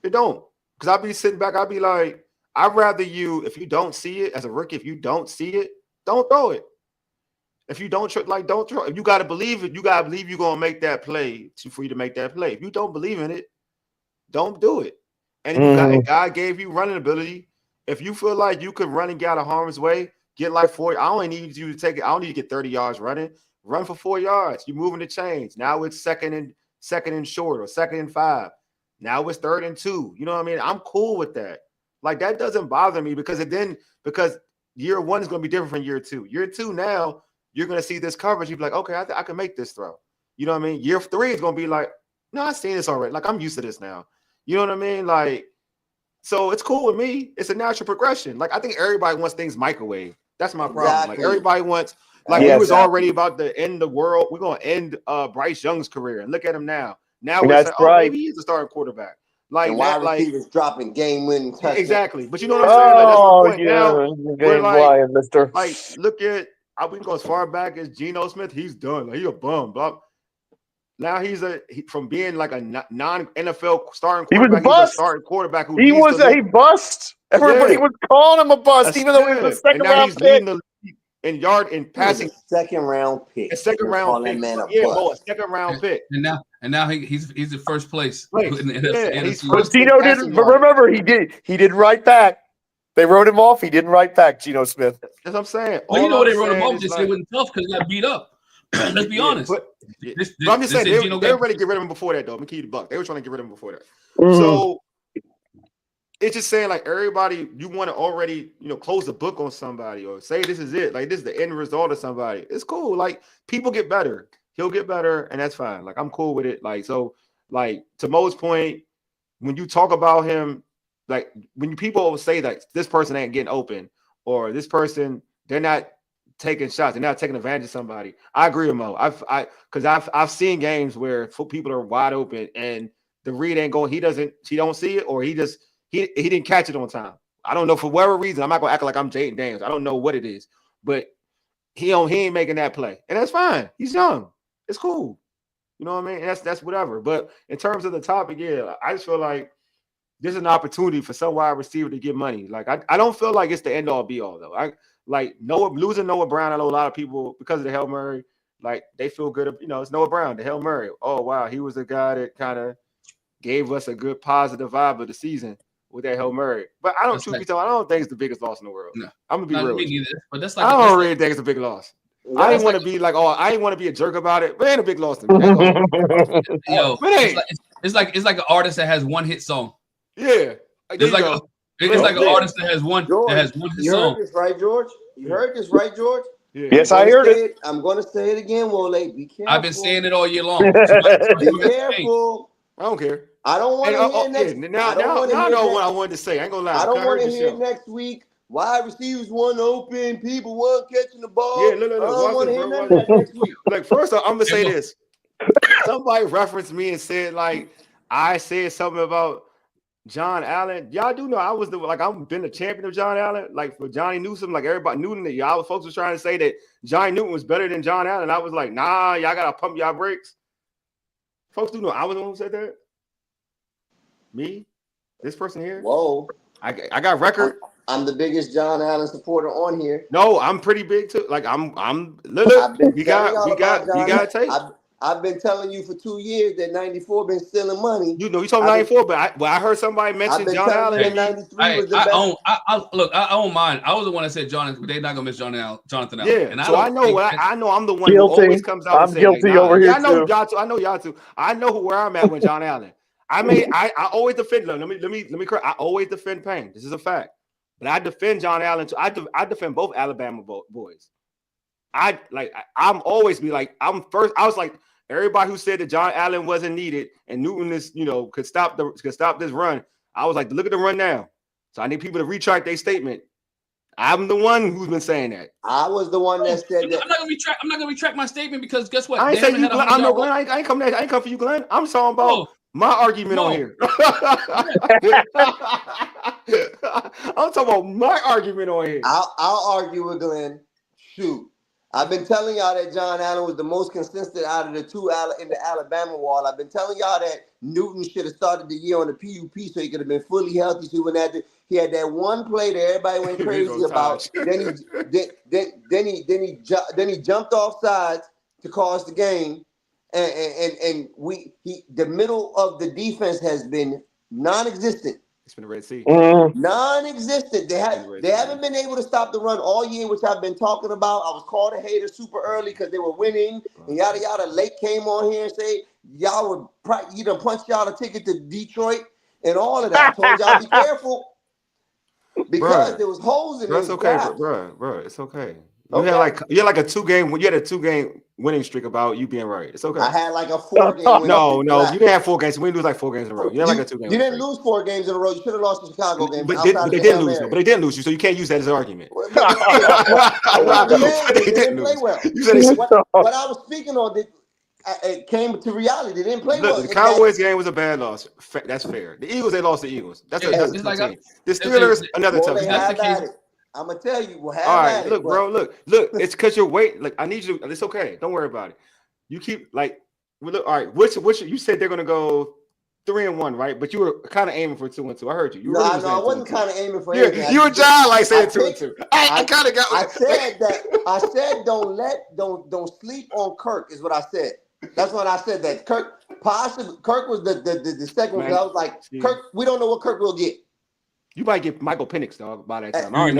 It don't, because I'll be sitting back. I'll be like, I'd rather you, if you don't see it as a rookie, if you don't see it, don't throw it. If you don't don't throw it. If you got to believe it, you got to believe you're going to make that play for you to make that play. If you don't believe in it, don't do it. And if God gave you running ability, if you feel like you could run and get out of harm's way, get like 40. I only need you to take it. I don't need to get 30 yards running. Run for 4 yards. You're moving the chains. Now it's second and short or 2nd and 5. Now it's 3rd and 2. You know what I mean? I'm cool with that. Like, that doesn't bother me because year 1 is going to be different from year 2. Year 2 now, you're going to see this coverage. You'll be like, okay, I can make this throw. You know what I mean? Year 3 is going to be like, no, I've seen this already. Like, I'm used to this now. You know what I mean? Like, so it's cool with me. It's a natural progression. Like, I think everybody wants things microwave. That's my problem. Exactly. Like, everybody wants, like, we was already about to end the world. We're going to end Bryce Young's career. And look at him now. Now we're saying, oh, maybe he's a starting quarterback. Like, wide receivers dropping game-winning touchdowns. Exactly. But you know what I'm saying? Like, that's the point. Now we're like, lying, mister. Like, look at, we can go as far back as Geno Smith. He's done. Like, he's a bum. Blah. Now from being like a non-NFL starting quarterback, he's a starting quarterback who he was a bust. Everybody was calling him a bust, even though he was a second-round pick. Leading the league in yard and passing. Second-round pick. A second-round pick. A second-round pick. And now he's in first place. But Geno didn't. But remember, he didn't write back. They wrote him off. He didn't write back. Geno Smith. That's what I'm saying. Well, you know they wrote him off. Just it wasn't tough because he got beat up. Let's be honest. But I'm just saying they were ready to get rid of him before that, though. I'm gonna keep you the buck. They were trying to get rid of him before that. So it's just saying, like, everybody, you want to already, close the book on somebody or say this is it. Like, this is the end result of somebody. It's cool. Like, people get better. He'll get better, and that's fine. Like, I'm cool with it. Like, so, like, to Mo's point, when you talk about him, like, when people always say that this person ain't getting open or this person, they're not taking shots, they're not taking advantage of somebody. I agree with Mo. I've seen games where people are wide open and the read ain't going. He don't see it, or he didn't catch it on time. I don't know, for whatever reason. I'm not gonna act like I'm Jaden Daniels. I don't know what it is, but he ain't making that play, and that's fine. He's young. It's cool. You know what I mean? That's whatever. But in terms of the topic, yeah, I just feel like there's an opportunity for some wide receiver to get money. Like, I don't feel like it's the end all be all though. Losing Noah Brown. I know a lot of people, because of the Hail Mary, like, they feel good. It's Noah Brown, the Hail Mary. Oh wow, he was the guy that kind of gave us a good positive vibe of the season with that Hail Mary. But I don't think it's the biggest loss in the world. No, I'm gonna be real. Neither, but that's I don't really think it's a big loss. I didn't want to be like, I didn't want to be a jerk about it, but it ain't a big loss to me. Yo, it's like an artist that has one hit song. Yeah, it's like an artist that has one hit song. You heard this, right, George? You heard this, right, George? Yeah. Yes, I heard it. I'm going to say it again, Wole. Be careful. I've been saying it all year long. Be careful. I don't care. I don't want to hear next. Now I know what I wanted to say. I ain't gonna lie. I don't want to hear next week. Wide receivers weren't open. People weren't catching the ball. Yeah, look. I don't want to hear that next week. Like, first off, I'm gonna say this. Somebody referenced me and said, like, I said something about John Allen. Y'all do know I've been a champion of John Allen. Like, for Johnny Newsom, like, everybody Newton, that y'all folks was trying to say that Johnny Newton was better than John Allen. I was like, nah, y'all gotta pump y'all brakes. Folks do know I was the one who said that. Me, this person here. Whoa. I got record. I'm the biggest John Allen supporter on here. No, I'm pretty big too. Like look, we got tape. I've been telling you for 2 years that 94 been stealing money. You talking 94, but I heard somebody mention John Allen. That 93 was the best. I own mine. I was the one that said Jonathan, but they're not gonna miss Jonathan Allen. Yeah, and so I know I'm the one guilty. who always comes out. I'm and say, guilty like, nah. over here I know too. y'all too. I know y'all too. I know where I'm at with John Allen. I always defend. Let me correct. I always defend Payne. This is a fact. But I defend John Allen too. I defend both Alabama boys. I'm always be like, I'm first. I was like, everybody who said that John Allen wasn't needed and Newton is, could stop this run. I was like, look at the run now. So I need people to retract their statement. I'm the one who's been saying that. I was the one that said that. I'm not gonna retract my statement because guess what? I ain't saying you, Glenn. I know Glenn. I ain't come for you, Glenn. I'm talking about my argument on here. I'm talking about my argument on here. I'll argue with Glenn. Shoot. I've been telling y'all that John Allen was the most consistent out of the two in the Alabama wall. I've been telling y'all that Newton should have started the year on the PUP so he could have been fully healthy. So he had that one play that everybody went crazy about. Then he jumped off sides to cause the game, and the middle of the defense has been non-existent. It's been the Red Sea. Non-existent. They haven't been able to stop the run all year, which I've been talking about. I was called a hater super early because they were winning and yada yada. Lake came on here and said y'all would punch y'all a ticket to Detroit and all of that. I told y'all be careful because there was holes in That's okay, bro. It's okay. You had like a 2-game winning streak about you being right. It's okay. I had like a 4-game winning streak. No, you didn't have 4 games. We didn't lose like 4 games in a row. You had like a 2-game. You didn't lose 4 games in a row. You should have lost the Chicago game. But they didn't lose. But they didn't lose you, so you can't use that as an argument. They didn't play well. What I was speaking on it came to reality. They didn't play well. The Cowboys game was a bad loss. That's fair. The Eagles, they lost the Eagles. That's a tough team. The Steelers, another tough team. I'm gonna tell you. All right, look, bro. Look. It's because you're waiting. Like I need you. It's okay. Don't worry about it. You keep like. Look, all right. Which you said they're gonna go 3-1, right? But you were kind of aiming for 2-2. I heard you. I wasn't kind of aiming for anything. You were John like saying 2-2. I kind of got. I said that. I said don't sleep on Kirk is what I said. That's when I said that Kirk was the second one. I was like, Kirk. We don't know what Kirk will get. You might get Michael Penix, dog, by that time. Michael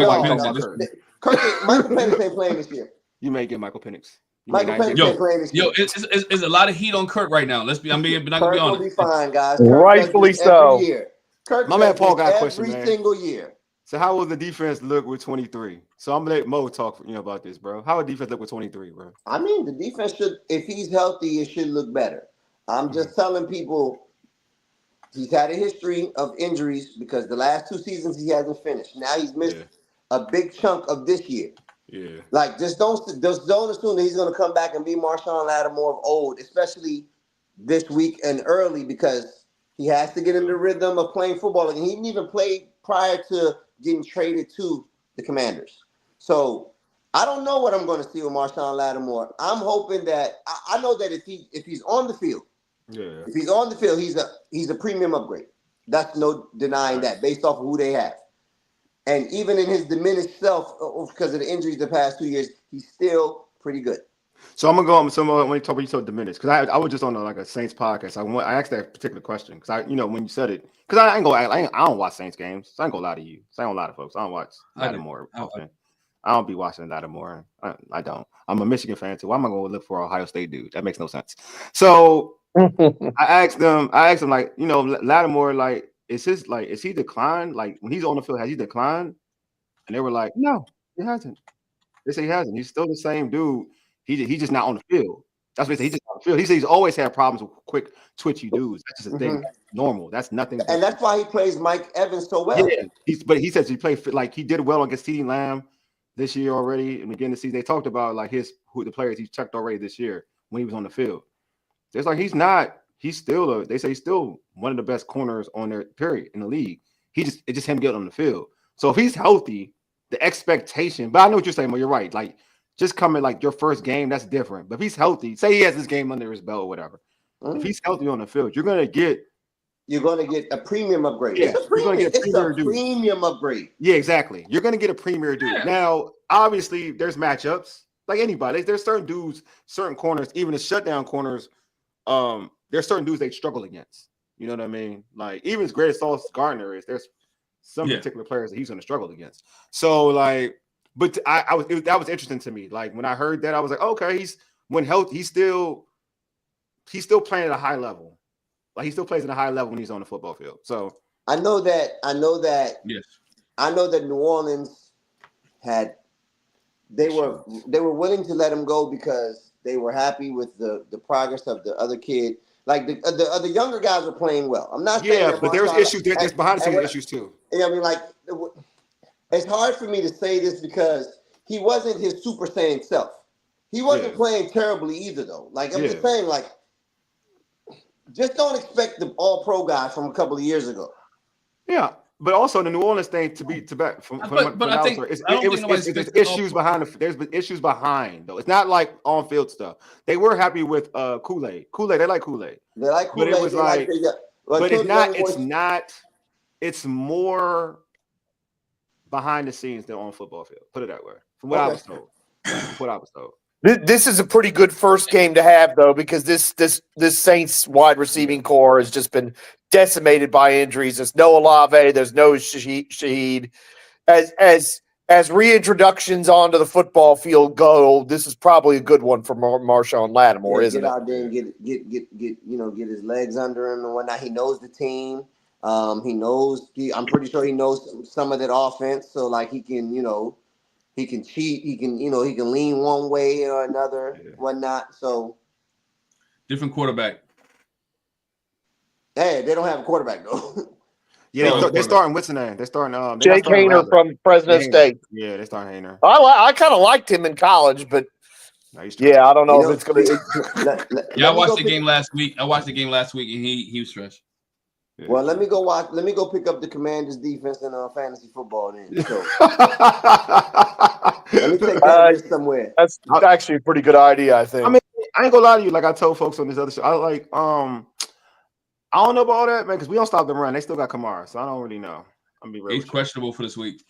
Penix ain't playing this year. You may get Michael Penix. Michael Penix ain't playing this year. It's a lot of heat on Kirk right now. Not gonna be honest. Kirk will be fine, guys. Rightfully so. Kirk my man Paul got a question, every single year. So how will the defense look with 23? So I'm gonna let Mo talk about this, bro. How will defense look with 23, bro? I mean, the defense should, if he's healthy, it should look better. I'm just telling people. He's had a history of injuries because the last 2 seasons he hasn't finished. Now he's missed a big chunk of this year. Yeah. Like just don't assume that he's going to come back and be Marshawn Lattimore of old, especially this week and early because he has to get in the rhythm of playing football. And he didn't even play prior to getting traded to the Commanders. So I don't know what I'm going to see with Marshawn Lattimore. I'm hoping that I know that if he's on the field. Yeah. If he's on the field, he's a premium upgrade. That's no denying that based off of who they have. And even in his diminished self, because of the injuries the past 2 years, he's still pretty good. So I'm gonna go on some when you talk about you so diminished because I was just on a Saints podcast. I asked that particular question because when you said it because I ain't gonna I don't watch Saints games. So I ain't gonna lie to you. So I ain't gonna lie to folks. I don't watch Lattimore often. I don't be watching Lattimore. I don't. I'm a Michigan fan too. Why am I gonna look for an Ohio State dude? That makes no sense. So. I asked them like, Lattimore, like, is he declined? Like when he's on the field, has he declined? And they were like, no, he hasn't. They say he hasn't. He's still the same dude. He's just not on the field. That's what they say. He's just on the field. He says he's always had problems with quick, twitchy dudes. That's just a thing. That's normal. That's nothing. And that's why he plays Mike Evans so well. Yeah. But he says he played like he did well against CeeDee Lamb this year already. And beginning to see they talked about like the players he checked already this year when he was on the field. It's like he's still one of the best corners on their period in the league. It's just him getting on the field. So if he's healthy, the expectation, but I know what you're saying, but you're right. Like just coming like your first game, that's different. But if he's healthy, say he has this game under his belt or whatever. If he's healthy on the field, you're gonna get you're going to get a premium upgrade. Yeah, It's a premium. you're gonna get a premier It's a dude. premium upgrade. Yeah, exactly. You're gonna get a premier dude. Yeah. Now, obviously, there's matchups like anybody. There's certain dudes, certain corners, even the shutdown corners. There's certain dudes they struggle against. You know what I mean? Like even as great as Sauce Gardner is, there's some particular players that he's gonna struggle against. So like, but that was interesting to me. Like when I heard that, I was like, okay, he's still playing at a high level. Like he still plays at a high level when he's on the football field. So I know that. Yes. I know that New Orleans they were willing to let him go because they were happy with the progress of the other kid. Like the other younger guys were playing well. I'm not saying that but there's issues. There's behind the scenes issues too. I mean, like it's hard for me to say this because he wasn't his Super Saiyan self. He wasn't playing terribly either, though. Like I'm just saying, like just don't expect the All Pro guy from a couple of years ago. Yeah, but also the New Orleans thing there's issues behind there's issues behind though. It's not like on field stuff. They were happy with Kool-Aid. They like Kool-Aid. They like Kool-Aid. But it was but it's not. It's more behind the scenes than on football field. Put it that way. From what I was told. This is a pretty good first game to have, though, because this Saints wide receiving core has just been decimated by injuries. There's no Olave, there's no Shaheed. As reintroductions onto the football field go, this is probably a good one for Marshawn Lattimore, isn't it? Get out there and get his legs under him and whatnot. He knows the team. I'm pretty sure he knows some of that offense. So like he can cheat. He can lean one way or another, whatnot. So different quarterback. Hey, they don't have a quarterback though. Yeah, they're starting what's the name? They're starting Jake Hayner from Fresno State. Yeah, they're starting Hayner. I kind of liked him in college, but I don't know if it's going to. Yeah, I watched the game last week. And he was fresh. Yeah. Well, let me go pick up the Commanders defense in fantasy football then. So let me take that somewhere. That's actually a pretty good idea, I think. I mean, I ain't gonna lie to you. Like I told folks on this other show, I don't know about all that, man, because we don't stop them run. They still got Kamara, so I don't really know. I'm be real. He's questionable for this week.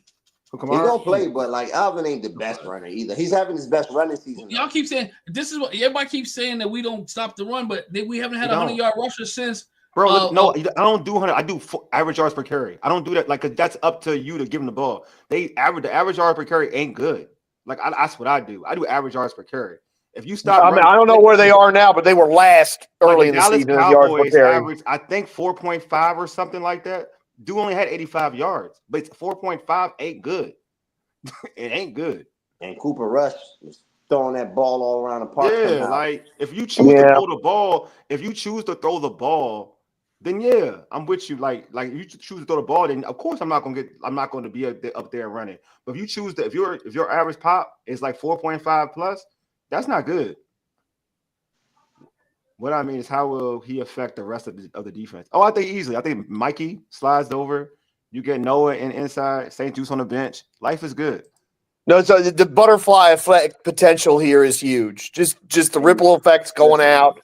He's gonna play, but like Alvin ain't the best runner either. He's having his best running season. Y'all keep saying this is what everybody keeps saying that we don't stop the run, but we haven't had a 100-yard rusher since. Bro, no, I don't do 100. I do average yards per carry. I don't do that. Like that's up to you to give them the ball. The average yard per carry ain't good. Like that's what I do. I do average yards per carry. If you stop, I don't know where they are now, but they were last early in the season. Yards per carry. Average, I think 4.5 or something like that. Dude only had 85 yards, but 4.5 ain't good. It ain't good. And Cooper Rush was throwing that ball all around the park. Yeah, somehow. like if you choose to throw the ball, then yeah, I'm with you. Like if you choose to throw the ball, then of course I'm not going to be up there and running. But if you choose to, if your average pop is like 4.5 plus, that's not good. What I mean is, how will he affect the rest of the defense? Oh, I think easily. I think Mikey slides over. You get Noah inside, St. Juice on the bench. Life is good. No, so the butterfly effect potential here is huge. Just the ripple effects going out.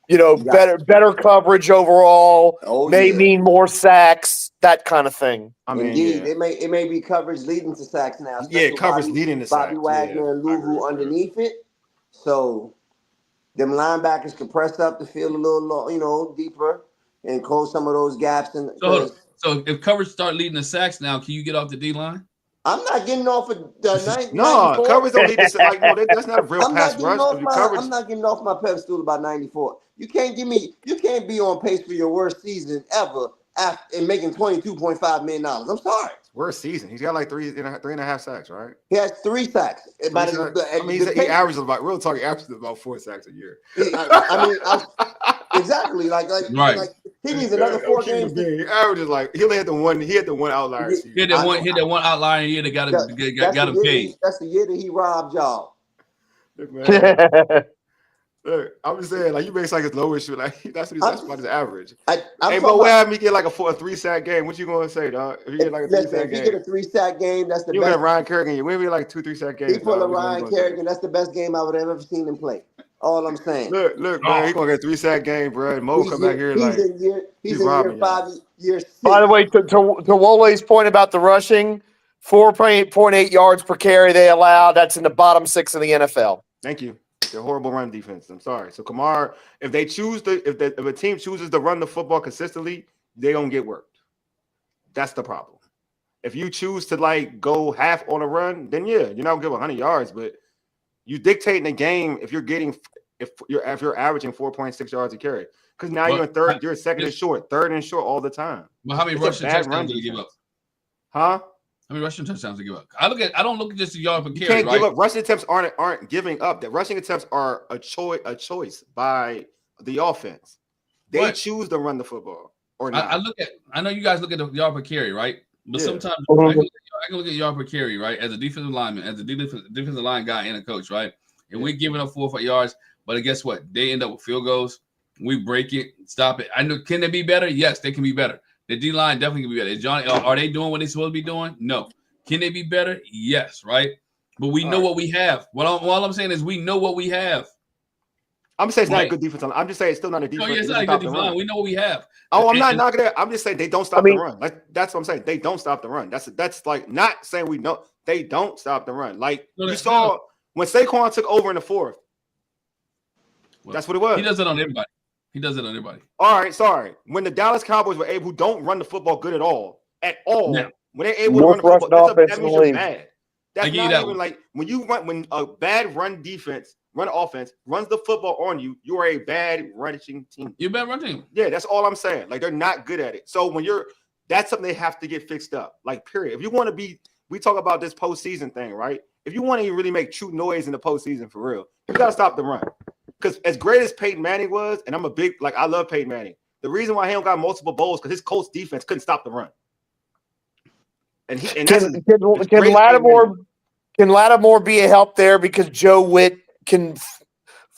Better coverage overall. May mean more sacks, that kind of thing. I mean, indeed, it may be coverage leading to sacks now. Yeah, coverage leading to sacks. Bobby Wagner and Louvu underneath it. So them linebackers can press up the field a little, deeper and close some of those gaps. So if coverage start leading to sacks now, can you get off the D line? I'm not getting off of the No, coverage don't lead to like that's not a real pass rush. I'm not getting off my pedestal about 94. You can't be on pace for your worst season ever and making $22.5 million. I'm sorry. Worst season. He's got like three and a half sacks, right? He has 3 sacks. He averages about 4 sacks a year. Exactly. Like he needs another 4 games. He averages he only had the one. He had the one outlier. He had that one outlier year that got him paid. That's the year that he robbed y'all. Look, man. Look, I'm just saying, you make his lowest shit. That's about his average. But what happened? He get a 3-sack game. What you gonna say, dog? If he get a 3-sack game, if he get a 3-sack game, that's the you best. Have Ryan Kerrigan. You maybe 2-3 sack games. He pull a Ryan Kerrigan. That's the best game I would have ever seen him play. All I'm saying. Look, man, he gonna get a 3-sack game, bro. Mo come back here He's like in year robbing 5, y'all. year 6. By the way, to Wole's point about the rushing, 4.8 yards per carry they allow. That's in the bottom 6 of the NFL. Thank you. They're horrible run defense. I'm sorry. So Kamar, if they choose if a team chooses to run the football consistently, they don't get worked. That's the problem. If you choose to like go half on a run, then yeah, you're not gonna give 100 yards, but you dictate in the game if you're averaging 4.6 yards a carry. Because now you're second and short, third and short all the time. But how many rushing touchdowns do they give up? Huh? How many rushing touchdowns they give up? I don't look at just the yard per carry. You can't give up. Rushing attempts aren't giving up. The rushing attempts are a choice by the offense. They choose to run the football or not. I know you guys look at the yard per carry, right? But sometimes I can look at yard per carry, right? As a defensive lineman, as a defensive line guy and a coach, right? And we're giving up 4 or 5 yards, but guess what? They end up with field goals. We break it, stop it. I know. Can they be better? Yes, they can be better. The D line definitely can be better. Johnny, are they doing what they're supposed to be doing? No. Can they be better? Yes, right. But we know what we have. All I'm saying is we know what we have. I'm saying it's not a good defense. I'm just saying it's still not a defense. No, it's not a good defense. We know what we have. Oh, I'm not knocking it. I'm just saying they don't stop the run. Like that's what I'm saying. They don't stop the run. That's like not saying we know. They don't stop the run. Like you saw when Saquon took over in the fourth. Well, that's what it was. He does it on everybody. All right, sorry. When the Dallas Cowboys were able, who don't run the football good at all, when they're able to run the football, that means you're bad. That's not even like when a bad run offense runs the football on you, you are a bad rushing team. You're a bad run team. Yeah, that's all I'm saying. Like they're not good at it. So that's something they have to get fixed up. Like period. If you want to be, we talk about this postseason thing, right? If you want to really make true noise in the postseason for real, you gotta stop the run. Because as great as Peyton Manning was, and I love Peyton Manning. The reason why he don't got multiple bowls because his Colts defense couldn't stop the run. And can Lattimore be a help there because Joe Witt can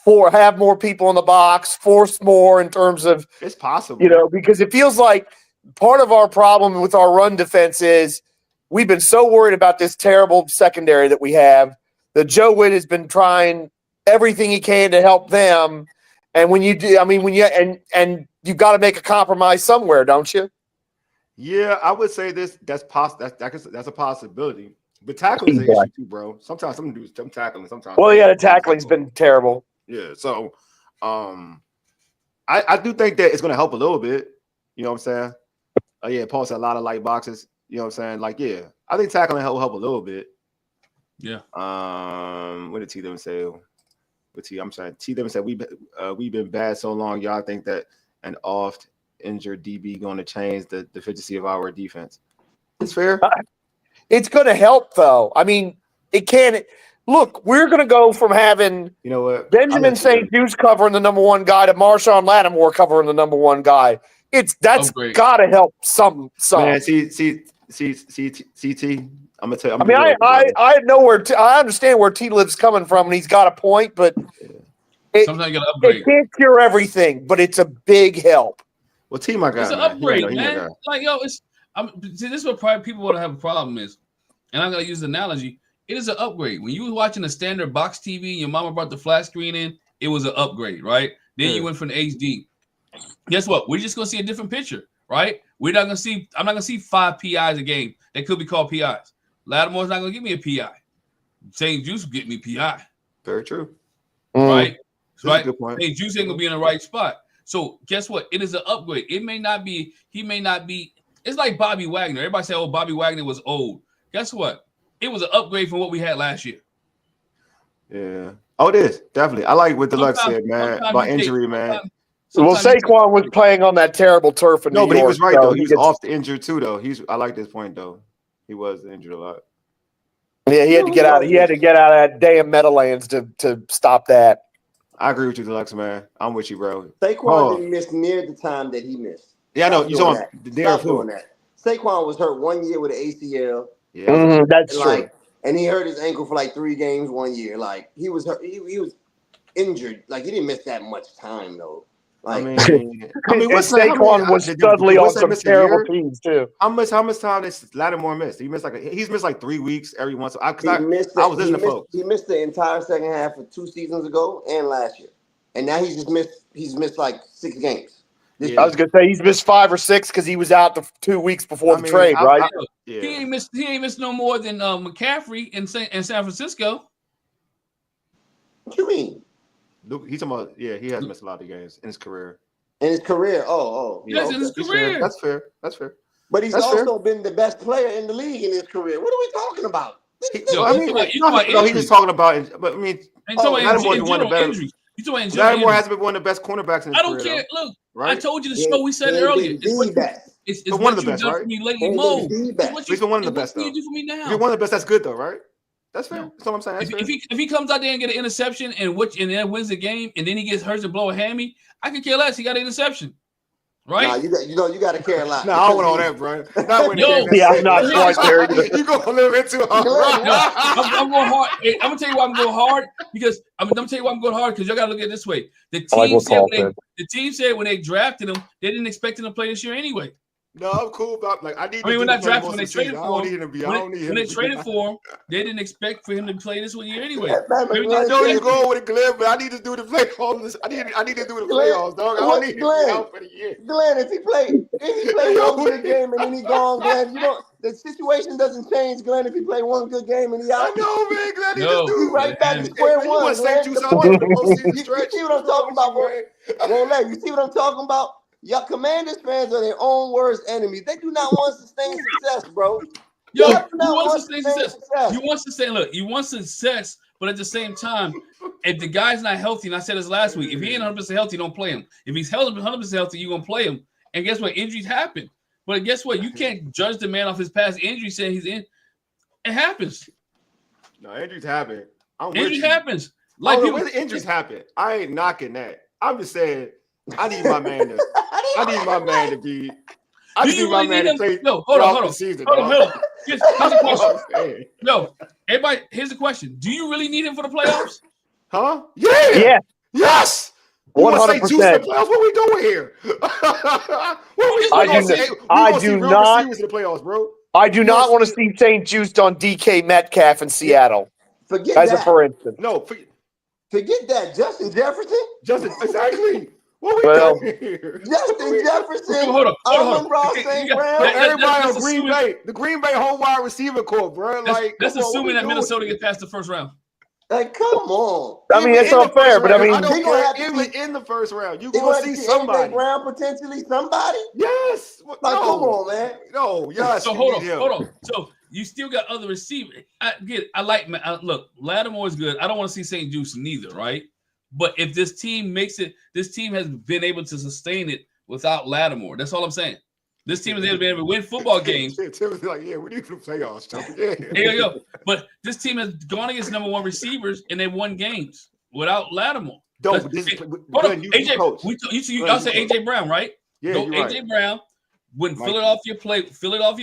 have more people in the box, force more in terms of it's possible, because it feels like part of our problem with our run defense is we've been so worried about this terrible secondary that we have that Joe Witt has been trying everything he can to help them. And when you do, and you got to make a compromise somewhere, don't you? Yeah, I would say that's possible. That's a possibility. But tackling is an issue too, bro. Sometimes some dudes tackling. Sometimes. Well, yeah, the tackling's been terrible. Yeah, so I do think that it's going to help a little bit. You know what I'm saying? Paul said a lot of light boxes. You know what I'm saying? Like, yeah, I think tackling help a little bit. Yeah. What did T them say? I'm sorry. T them said we've been bad so long. Y'all think that an oft injured DB going to change the efficiency of our defense? It's fair. It's going to help, though. I mean, it can't. Look, we're going to go from having Benjamin St. Juste covering the number one guy to Marshawn Lattimore covering the number one guy. That's got to help some. Man, CT. I'm gonna tell you. I understand where T Liv's coming from, and he's got a point, but sometimes you got to upgrade. It can't cure everything, but it's a big help. Well, T, my guy, it's an upgrade, man. Like this is what probably people want to have a problem is, and I'm gonna use the analogy. It is an upgrade. When you were watching a standard box TV, and your mama brought the flat screen in. It was an upgrade, right? Then you went from the HD. Guess what? We're just gonna see a different picture, right? I'm not gonna see 5 PIs a game. They could be called PIs. Lattimore's not going to give me a PI. St. Juste will get me PI. Very true. Right? Right? Good point. St. Juste ain't going to be in the right spot. So guess what? It is an upgrade. He may not be. It's like Bobby Wagner. Everybody say, Bobby Wagner was old. Guess what? It was an upgrade from what we had last year. Yeah. Oh, it is. Definitely. I like what Deluxe said, man, about injury, man. Well, Saquon was playing on that terrible turf in New York. No, but he was right, though. He was off the injured, too, though. I like this point, though. He was injured a lot. Yeah, he had to get out. He had to get out of that damn Meadowlands to stop that. I agree with you, Deluxe, man. I'm with you, bro. Saquon didn't miss near the time that he missed. Yeah, I know. You saw him. Stop doing that. Saquon was hurt 1 year with an ACL. Yeah, that's true. And he hurt his ankle for like 3 games 1 year. Like he was hurt. He was injured. Like he didn't miss that much time though. Like, I mean, And what's Saquon was Dudley on some terrible teams too. How much time does Lattimore miss? He's missed like 3 weeks every once. I was listening to folks. He missed the entire second half of 2 seasons ago and last year, and now he's missed like 6 games. I was gonna say he's missed 5 or 6 because he was out the 2 weeks before the trade, right? He ain't missed no more than McCaffrey in San Francisco. What you mean? He's talking about he has missed a lot of games in his career. In his career, yes, in his career. That's fair. But he's also been the best player in the league in his career. What are we talking about? He's just talking about. But I mean, Lattimore hasn't been one of the best cornerbacks in his career. I don't care. Look, right? I told you the show we said earlier. It's one of the best, right? For me lately, Mo. He's been one of the best, though. You do for me now. You're one of the best. That's good, though, right? That's fair. That's what I'm saying. If he comes out there and get an interception and then wins the game and then he gets hurt and blow a hammy, I could care less. He got an interception, right? Nah, you got to care a lot. No, I don't want all that, bro. I'm not quite there. You go a little bit too hard. I'm going hard. I'm gonna tell you why I'm going hard because I'm gonna tell you why I'm going hard because y'all gotta look at it this way. The team said when they drafted him, they didn't expect him to play this year anyway. No, I'm cool about we're not drafting when they traded for him. When they traded for him, they didn't expect for him to play this 1 year anyway. I know you're going with it, Glen, but I need to do the playoffs. I need to do the playoffs, dog. I don't need to be out for the year. Glen, if he play one good game and then he gone, Glen, the situation doesn't change, Glen, if he play one good game and he out. I know, man, Glen. He just do right back to square one. You see what I'm talking about, bro? Wole, you see what I'm talking about? Your Commanders fans are their own worst enemies. They do not want sustained success, bro. You want sustained success. You want success, but at the same time, if the guy's not healthy, and I said this last week, if he ain't 100% healthy, don't play him. If he's 100% healthy, you're going to play him. And guess what? Injuries happen. But guess what? You can't judge the man off his past injury saying he's in. It happens. No, injuries happen. Injuries happens. Like when the injuries happen, I ain't knocking that. I'm just saying I need my man to be. I need my man to play. No, hold on. Here's the question. No, everybody. Here's the question. Do you really need him for the playoffs? Huh? Yeah. Yes. 100%. What are we doing here? I do not. In the playoffs, bro. I do not want to see St. Juiced on DK Metcalf in Seattle. Forget as that. A for instance. No, forget that. Justin Jefferson. Exactly. What we doing here? Justin Jefferson. Hold on. Ross St. Brown. Everybody on Green Bay. The Green Bay whole wide receiver core, bro. That's assuming that Minnesota gets past the first round. Like, come on. I mean, it's not fair, but I mean, in the first round, you gonna see somebody. Brown potentially somebody. Yes. Like, come on, man. No, yes. So hold on. So you still got other receivers. Look, Lattimore is good. I don't want to see St. Juice neither, right? But if this team makes it, this team has been able to sustain it without Lattimore. That's all I'm saying. This team has been able to win football games. Tim was like, we need to play playoffs. Yeah. There you go. But this team has gone against number 1 receivers and they won games without Lattimore. Y'all say AJ Brown, right? Yeah, AJ Brown wouldn't fill it off your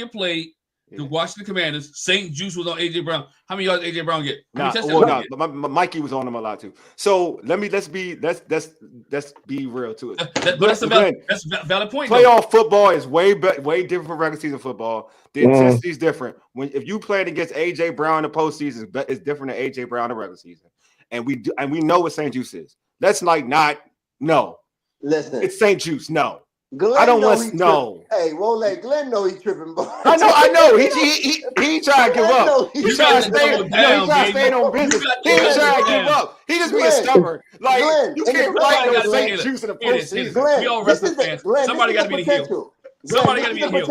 plate. The Washington Commanders, St. Juice was on AJ Brown. How many yards AJ Brown get? Mikey was on him a lot too. So let's be real to it. That's a valid point. Playoff football is way different from regular season football. The intensity is different. If you played against AJ Brown in the postseason, it's different than AJ Brown in the regular season. And we know what St. Juice is. Let's not no. Listen, it's St. Juice. No. Glen I don't want to know. Hey, Wole, Glen know he's tripping. I know. He trying to give up. He trying to stay on business. He ain't trying to give up. He just being stubborn. Like, you can't fight no St. Juice in the postseason. We all wrestling fans. Somebody got to be the heel. Somebody got to be the heel.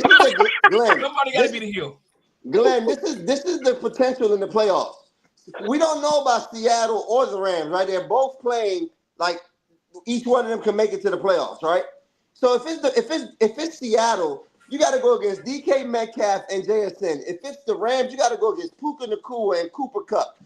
Somebody got to be the heel. Glen, this is the potential in the playoffs. We don't know about Seattle or the Rams, right? They're both playing like each one of them can make it to the playoffs, right? So if it's Seattle, you got to go against DK Metcalf and JSN. If it's the Rams, you got to go against Puka Nacua and Cooper Kupp.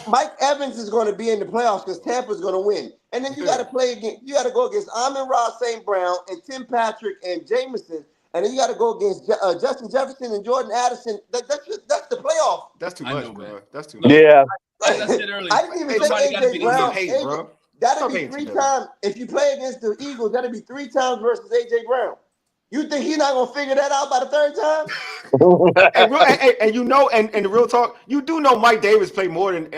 Mike Evans is going to be in the playoffs because Tampa's going to win. And then you got to play again. You got to go against Amon-Ra St. Brown and Tim Patrick and Jameson. And then you got to go against Justin Jefferson and Jordan Addison. That's the playoff. That's too much, bro. That's too much. Yeah. Like I said earlier, I didn't even say AJ Brown. Bro. That'd be 3 times. If you play against the Eagles, that'd be 3 times versus AJ Brown. You think he's not gonna figure that out by the 3rd time? and you know, and the real talk, you do know Mike Davis played more than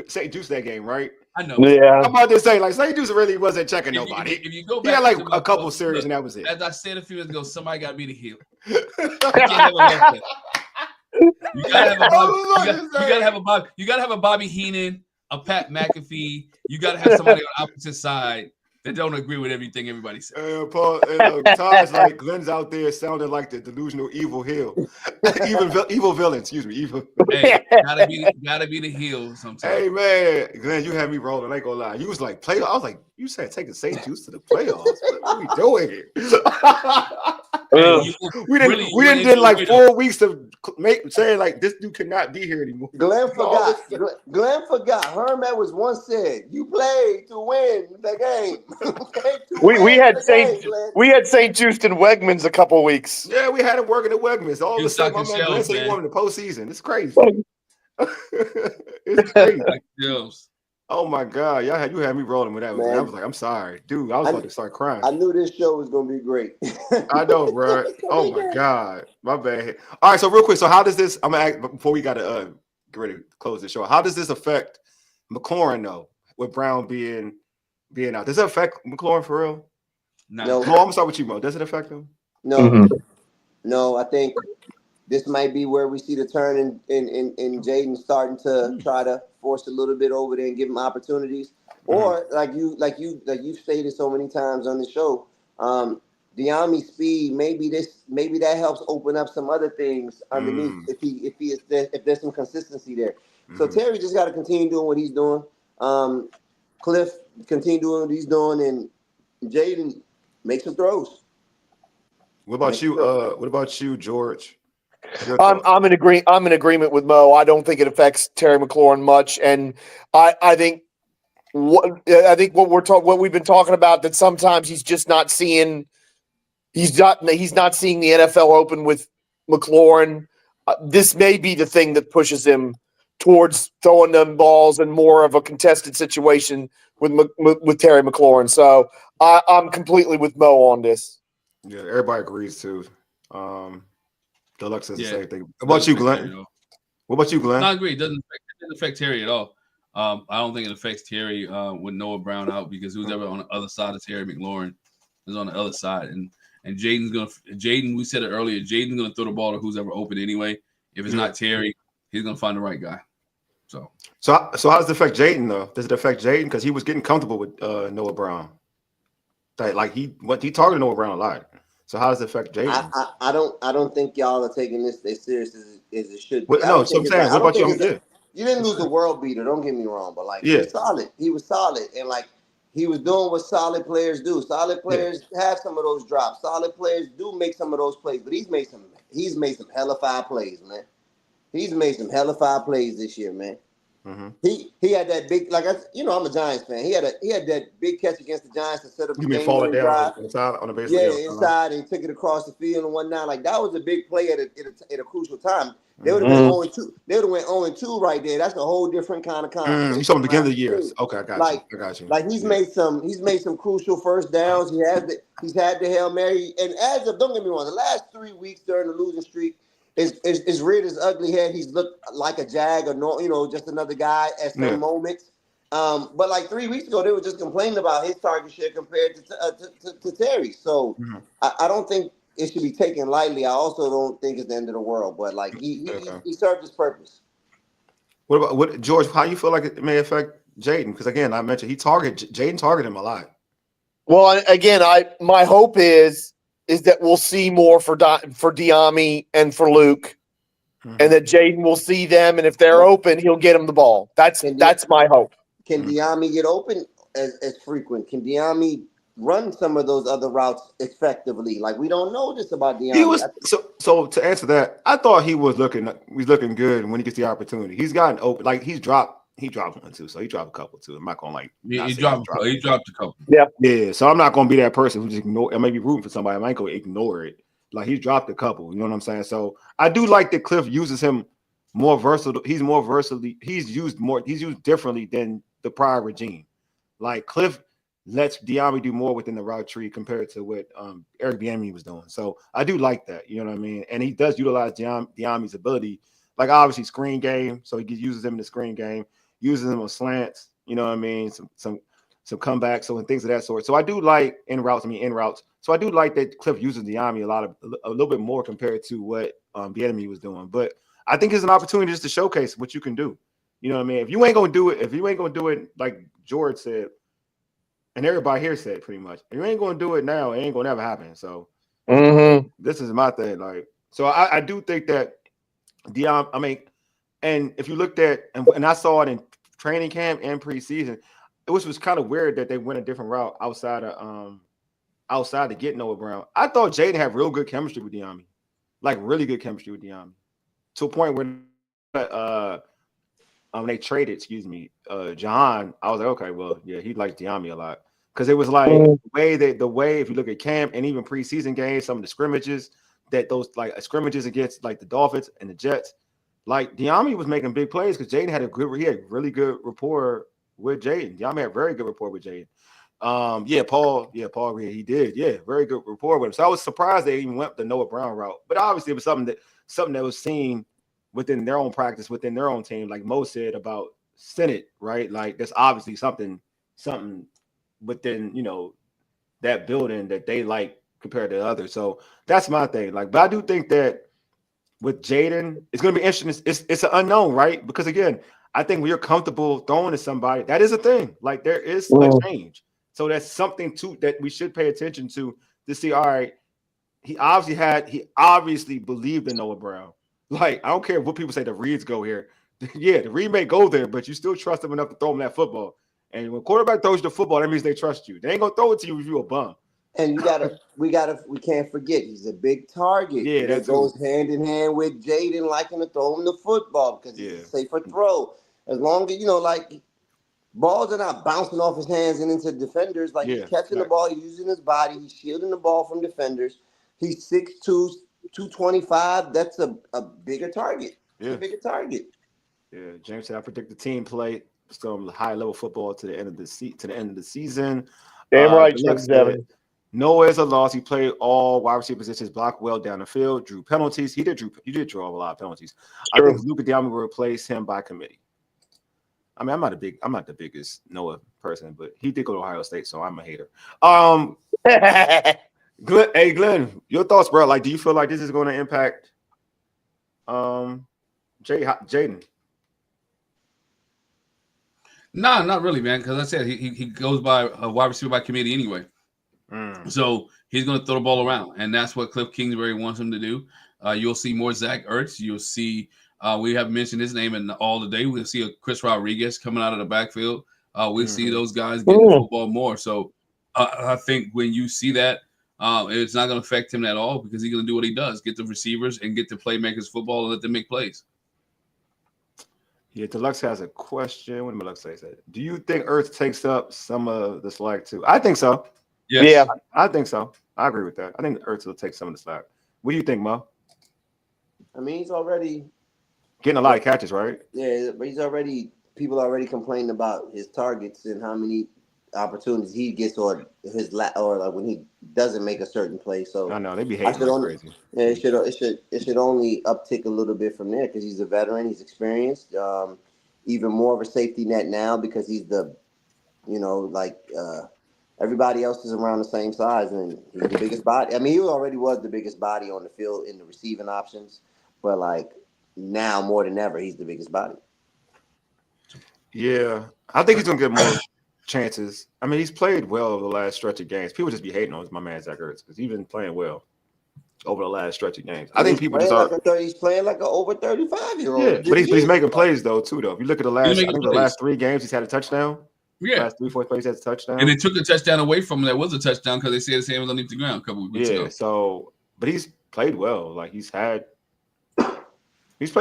St. Juice that game, right? I know. Yeah. I'm about to say, like, St. Juice really wasn't checking nobody. If you go back, he had like a couple series, and that was it. As I said a few minutes ago, somebody got to be the heel. You can't have a left hand. You gotta have a Bobby Heenan, a Pat McAfee. You gotta have somebody on the opposite side that don't agree with everything everybody says. Paul, Todd's like Glen's out there sounding like the delusional evil heel, evil villain. Excuse me, evil. Hey, gotta be the heel sometimes. Hey man, Glen, you had me rolling. I ain't gonna lie. You was like playoff. I was like, you said taking St. Juice to the playoffs. What are we doing here? We did like 4 weeks of saying like this dude cannot be here anymore. Glen forgot. Glen forgot. Herm Edwards once said, "You play to win the game." we had St. Just and Wegmans a couple weeks. Yeah, we had him working at Wegmans. All of a sudden, my man Glen said he wanted the postseason. It's crazy. It's crazy. Oh my God, you had me rolling with that one. I was like, I'm sorry, dude. I was about to start crying. I knew this show was gonna be great. I know, bro. Oh my God, my bad. All right, so real quick, so how does this? I'm gonna ask before we gotta get ready to close the show. How does this affect McLaurin though? With Brown being out, does it affect McLaurin for real? No. I'm gonna start with you, Mo. Does it affect him? No, no. I think this might be where we see the turn in Jaden starting to try to force a little bit over there and give him opportunities. Or like you stated so many times on the show, Diami's speed, maybe that helps open up some other things underneath if there's some consistency there. So Terry just got to continue doing what he's doing. Cliff continue doing what he's doing, and Jaden make some throws. What about you? What about you, George? I'm in agreement with Mo. I don't think it affects Terry McLaurin much, and I think what we've been talking about, that sometimes he's just not seeing. He's not seeing the NFL Open with McLaurin. This may be the thing that pushes him towards throwing them balls and more of a contested situation with Terry McLaurin. So I'm completely with Mo on this. Yeah, everybody agrees too. Deluxe says the same thing. What about you, Glen? What about you, Glen? I agree. It doesn't affect Terry at all. I don't think it affects Terry with Noah Brown out, because who's ever on the other side of Terry McLaurin is on the other side. And Jaden, we said it earlier, Jaden's gonna throw the ball to who's ever open anyway. If it's not Terry, he's gonna find the right guy. So how does it affect Jaden though? Does it affect Jaden? Because he was getting comfortable with Noah Brown. Like he targeted Noah Brown a lot. So how does it affect Jaden? I don't think y'all are taking this as serious as it should be. No, so I'm saying, what about you? You didn't lose the world beater, don't get me wrong, but he was solid. He was solid, and he was doing what solid players do. Solid players have some of those drops. Solid players do make some of those plays, but he's made some hellified plays, man. He's made some hellified plays this year, man. He had that big, I'm a Giants fan. He had that big catch against the Giants to set up the game falling down on the base. Yeah, inside, and took it across the field and whatnot. That was a big play at a crucial time. They would have been 0-2. They would have went 0-2 right there. That's a whole different kind of conversation. You saw him beginning of the year. Okay, I got you. He's made some crucial first downs. He's had the Hail Mary, and don't get me wrong, the last 3 weeks during the losing streak, is reared his ugly head. He's looked like a jag or just another guy at some moments. But 3 weeks ago, they were just complaining about his target share compared to Terry. So I don't think it should be taken lightly. I also don't think it's the end of the world. But he served his purpose. What about George? How you feel like it may affect Jaden? Because again, I mentioned Jaden targeted him a lot. Well, again, my hope is that we'll see more for Diami and for Luke, and that Jaden will see them, and if they're open, he'll get them the ball. That's my hope. Can Diami get open as frequent? Can Diami run some of those other routes effectively? We don't know this about Diami. He was so to answer that, I thought he was looking good when he gets the opportunity. He's gotten open, he dropped one too, so he dropped a couple too. I'm not gonna he dropped a couple. Yeah. So I'm not gonna be that person who just ignore. I may be rooting for somebody. I might go ignore it. He's dropped a couple. You know what I'm saying? So I do like that Cliff uses him more versatile. He's more versatile. He's used differently than the prior regime. Like Cliff lets Diami do more within the route tree compared to what Eric Bieniemy was doing. So I do like that. You know what I mean? And he does utilize Diami's ability, like obviously screen game. So he uses him in the screen game, uses him on slants. You know what I mean? Some comebacks, so and things of that sort. So I do like in routes. So I do like that Cliff uses Diami a little bit more compared to what Bieniemy was doing. But I think it's an opportunity just to showcase what you can do. You know what I mean? If you ain't gonna do it like George said, and everybody here said pretty much, if you ain't gonna do it now, it ain't gonna ever happen. So this is my thing. Like, so I do think that Dion. I mean, and if you looked at and I saw it in training camp and preseason, which was kind of weird that they went a different route outside to get Noah Brown. I thought Jaden had real good chemistry with Diami, like really good chemistry with Diami, to a point where they traded, Jahan. I was like, okay, well, yeah, he likes Diami a lot because it was like the way if you look at camp and even preseason games, some of the scrimmages scrimmages against like the Dolphins and the Jets, like Diami was making big plays because Jaden had really good rapport with Jaden. Diami had very good rapport with Jaden. Paul, he did, very good rapport with him. So I was surprised they even went the Noah Brown route, but obviously it was something that was seen within their own practice, within their own team, like Mo said about Senate, right? Like there's obviously something within, that building that they like compared to others. So that's my thing. Like, but I do think that with Jaden, it's going to be interesting. It's an unknown, right? Because again, I think when you're comfortable throwing to somebody, that is a thing. Like there is a change. So that's something too that we should pay attention to see, all right, he obviously believed in Noah Brown. Like, I don't care what people say the reads go here. Yeah, the read may go there, but you still trust them enough to throw him that football. And when quarterback throws you the football, that means they trust you. They ain't gonna throw it to you if you're a bum. And we can't forget he's a big target. Yeah, that goes hand in hand with Jaden liking to throw him the football because he's a safer throw. As long as like balls are not bouncing off his hands and into defenders, like he's catching the ball, he's using his body, he's shielding the ball from defenders. He's 6'2", 225. That's a bigger target. Yeah. A bigger target. Yeah, James said I predict the team play some high level football to the end of the season. Damn right, James Evans. Noah is a loss. He played all wide receiver positions, blocked well down the field, drew penalties. He did draw a lot of penalties. I think Luka Diami will replace him by committee. I mean, I'm not the biggest Noah person, but he did go to Ohio State, so I'm a hater. Glenn, your thoughts, bro? Like, do you feel like this is going to impact Jaden? No, not really, man. Because I said he goes by a wide receiver by committee anyway. So he's going to throw the ball around, and that's what Cliff Kingsbury wants him to do. You'll see more Zach Ertz. You'll see we have mentioned his name in all the day. We'll see a Chris Rodriguez coming out of the backfield. We'll see those guys getting the football more. So I think when you see that, it's not going to affect him at all because he's going to do what he does: get the receivers and get the playmakers football and let them make plays. Yeah, Deluxe has a question. What did Deluxe say? Do you think Ertz takes up some of the slack too? I think so. Yes. Yeah, I think so. I agree with that. I think Ertz will take some of the slack. What do you think, Mo? I mean, he's already getting a lot of catches, right? Yeah, but people already complaining about his targets and how many opportunities he gets or like when he doesn't make a certain play. So I know they be hating like crazy. Yeah, it should only uptick a little bit from there because he's a veteran, he's experienced, even more of a safety net now because he's everybody else is around the same size and he's the biggest body. I mean, he already was the biggest body on the field in the receiving options, but like now more than ever, he's the biggest body. Yeah, I think he's gonna get more chances. I mean, he's played well over the last stretch of games. People just be hating on my man Zach Ertz because he's been playing well over the last stretch of games. I think people just are. He's playing like an over 35-year-old. Yeah, but he's making plays though too. Though, if you look at the last 3 games, he's had a touchdown. Yeah, last 3-4 plays has a touchdown, and they took the touchdown away from him. That was a touchdown because they said his hand was underneath the ground a couple of weeks ago. So, but he's played well. Like he's played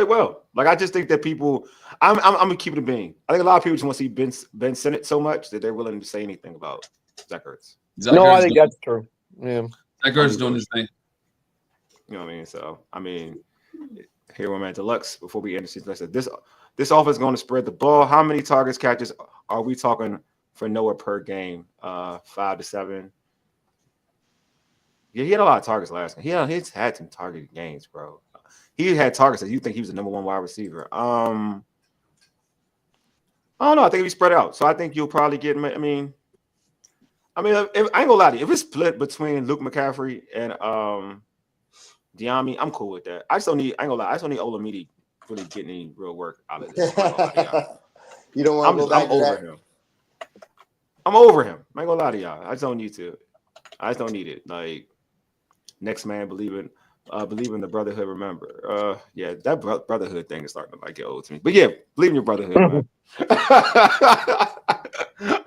well. Like I just think that people, I'm gonna keep it a bean. I think a lot of people just want to see Ben Sinnott so much that they're willing to say anything about Zach Ertz. I think that's true. Yeah, Zach Ertz is doing his thing. You know what I mean? So I mean, here we're at Deluxe. Before we end the season, I said this offense is going to spread the ball. How many targets, catches are we talking for Noah per game, 5 to 7. Yeah, he had a lot of targets last game. He's had some targeted games, bro. He had targets that you think he was the number 1 wide receiver. I don't know. I think he spread out, so I think you'll probably get him. I mean, if, I ain't gonna lie to you. If it's split between Luke McCaffrey and Diami, I'm cool with that. I ain't gonna lie. I just don't need Olamide really getting any real work out of this. You don't want to go back I'm over him. I'm over him. I ain't gonna lie to y'all. I just don't need to. I just don't need it. Like, next man, believe in the brotherhood. Remember, yeah, that brotherhood thing is starting to like get old to me. But yeah, believe in your brotherhood, man.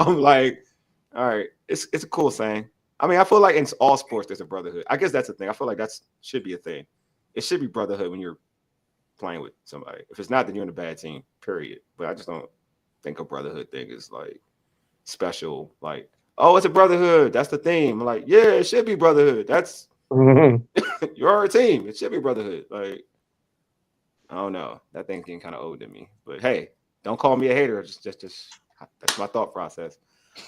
I'm like, all right, it's a cool saying. I mean, I feel like in all sports there's a brotherhood. I guess that's the thing. I feel like that should be a thing. It should be brotherhood when you're playing with somebody. If it's not, then you're in a bad team. Period. But I just don't think a brotherhood thing is like special. Like, oh, it's a brotherhood. That's the theme. I'm like, yeah, it should be brotherhood. That's you're a team. It should be brotherhood. Like, I don't know. That thing's getting kind of old to me. But hey, don't call me a hater. Just that's my thought process.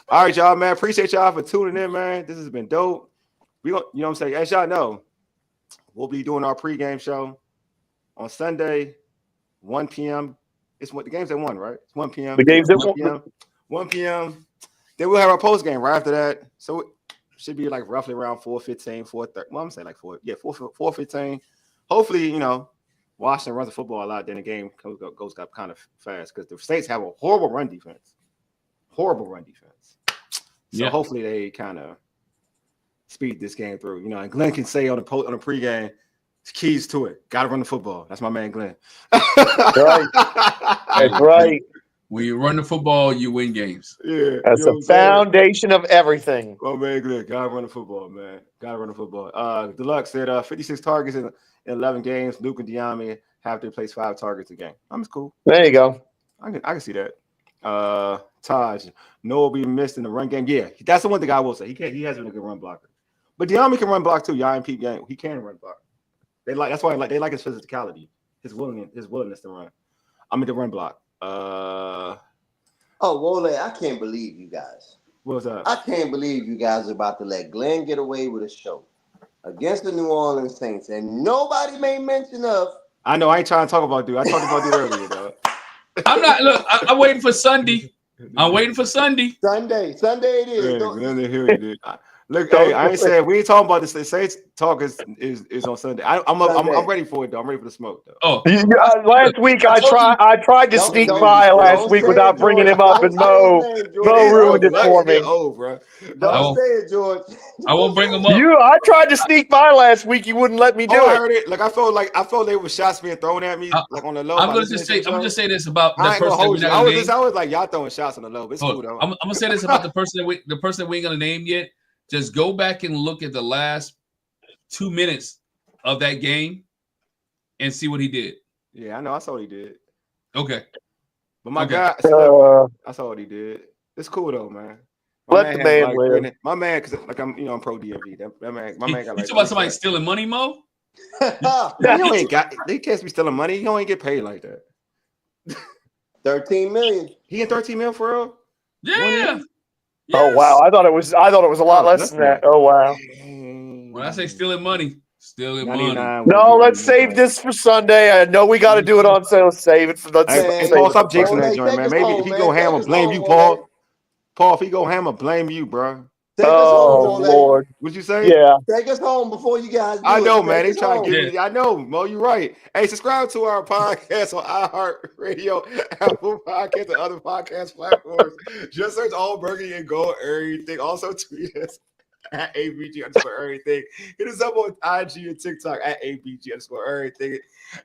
All right, y'all, man. Appreciate y'all for tuning in, man. This has been dope. We gonna, you know what I'm saying? As y'all know, we'll be doing our pregame show on Sunday, 1 p.m. It's what the game's at 1, right? It's 1 p.m. The game's at 1 p.m. 1 p.m. Then we'll have our post game right after that. So it should be like roughly around 4:15, 4:30. Well, I'm saying like 4:15. Hopefully, you know, Washington runs the football a lot. Then the game goes up kind of fast because the Saints have a horrible run defense. So hopefully they kind of speed this game through. You know, and Glen can say on the pregame, keys to it. Got to run the football. That's my man, Glen. Right. That's right. When you run the football, you win games. Yeah, that's the foundation of everything. Oh man, Glen, gotta run the football, man. Gotta run the football. Deluxe said 56 targets in 11 games. Luke and Diami have to place 5 targets a game. I'm just cool. There you go. I can see that. Taj, Noah will be missed in the run game. Yeah, that's the one thing I will say. He has been a good run blocker. But Diami can run block too. Y'all in peep game. He can run block. That's why they like his physicality, his willingness to run. I'm in the run block. Oh, Wole, I can't believe you guys. What's up? I can't believe you guys are about to let Glen get away with a show against the New Orleans Saints, and nobody made mention of. I know. I ain't trying to talk about dude. I talked about dude earlier, though. I'm not. Look, I'm waiting for Sunday. I'm waiting for Sunday. Sunday it is. Yeah, look, hey, I ain't saying we ain't talking about this. The Saints talk is on Sunday. I'm ready for it though. I'm ready for the smoke though. Oh, last week I tried to sneak by last week without bringing him up, and Mo ruined it for me. Don't say it, George. I won't bring him up. I tried to sneak by last week. You wouldn't let me do it. I heard it. Like I felt there was shots being thrown at me, like on the low. I'm gonna just say this about the person that we're not gonna name. I was like, y'all throwing shots on the low. But it's cool though. I'm gonna say this about the person that we ain't gonna name yet. Just go back and look at the last 2 minutes of that game and see what he did. Yeah, I know. I saw what he did. Okay. But my guy, I saw what he did. It's cool though, man. Let the man live. My man, because like I'm pro DMV. That man, my man got like. You talking about somebody stealing money, Mo? They can't be stealing money. He don't even get paid like that. 13 million. He in 13 million for real? Yeah. Yes. Oh wow! I thought it was a lot less than that. Oh wow! When I say stealing money. No, let's save this for Sunday. I know we got to do it on sale. Save it for Paul, stop jinxing that joint, man. Maybe if he go ham, I'll blame you, Paul. Paul, if he go ham, I'll blame you, bro. Oh Lord! What'd you say? Yeah. Take us home before you guys. I know, man. They trying to get me. I know, Mo. You're right. Hey, subscribe to our podcast on iHeartRadio, Apple Podcasts, and other podcast platforms. Just search All Burgundy and Gold Everything. Also tweet us at ABG_everything. Hit us up on IG and TikTok at ABG_everything.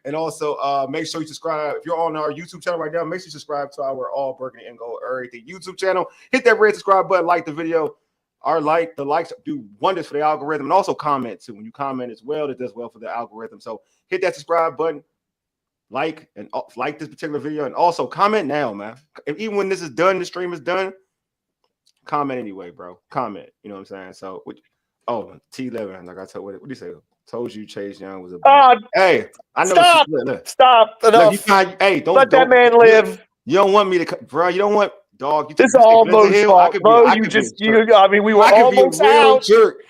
And also make sure you subscribe. If you're on our YouTube channel right now, make sure you subscribe to our All Burgundy and Gold Everything YouTube channel. Hit that red subscribe button, like the video. The likes do wonders for the algorithm, and also comment too. When you comment as well, it does well for the algorithm. So hit that subscribe button, like this particular video, and also comment now, man. Even when this is done, the stream is done, comment anyway, bro. Comment. You know what I'm saying? So, T11, like I told, what do you say? Told you Chase Young was a. Hey, I know. Stop. Enough. Look, don't let that man live. You don't want me to, bro. You don't want. Dog, This is you think Glenn's a almost heel? fault. Mo, you just you. I mean, we were I could be a almost real out. jerk.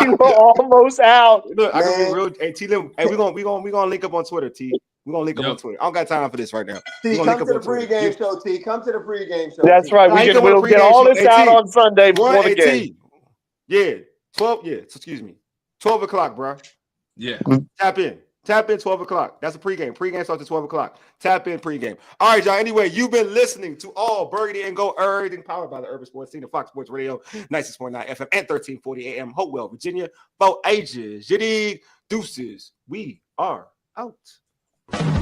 We were almost out. Look, I could be Man. real. Hey, T, hey, we gonna link up on Twitter, T. We're gonna link up on Twitter. I don't got time for this right now. T, come to the pregame show, T. Come to the pregame show. That's T. right. We'll get all this out on Sunday before the game. Yeah, 12. Yeah, excuse me, 12 o'clock, bro. Yeah, tap in 12 o'clock. That's a pregame. Pregame starts at 12 o'clock. Tap in pregame. All right, y'all. Anyway, you've been listening to All Burgundy and Gold, everything powered by the Urban Sports Scene of Fox Sports Radio, 96.9 FM and 1340 AM, Hopewell, Virginia. For ages, you dig? Deuces. We are out.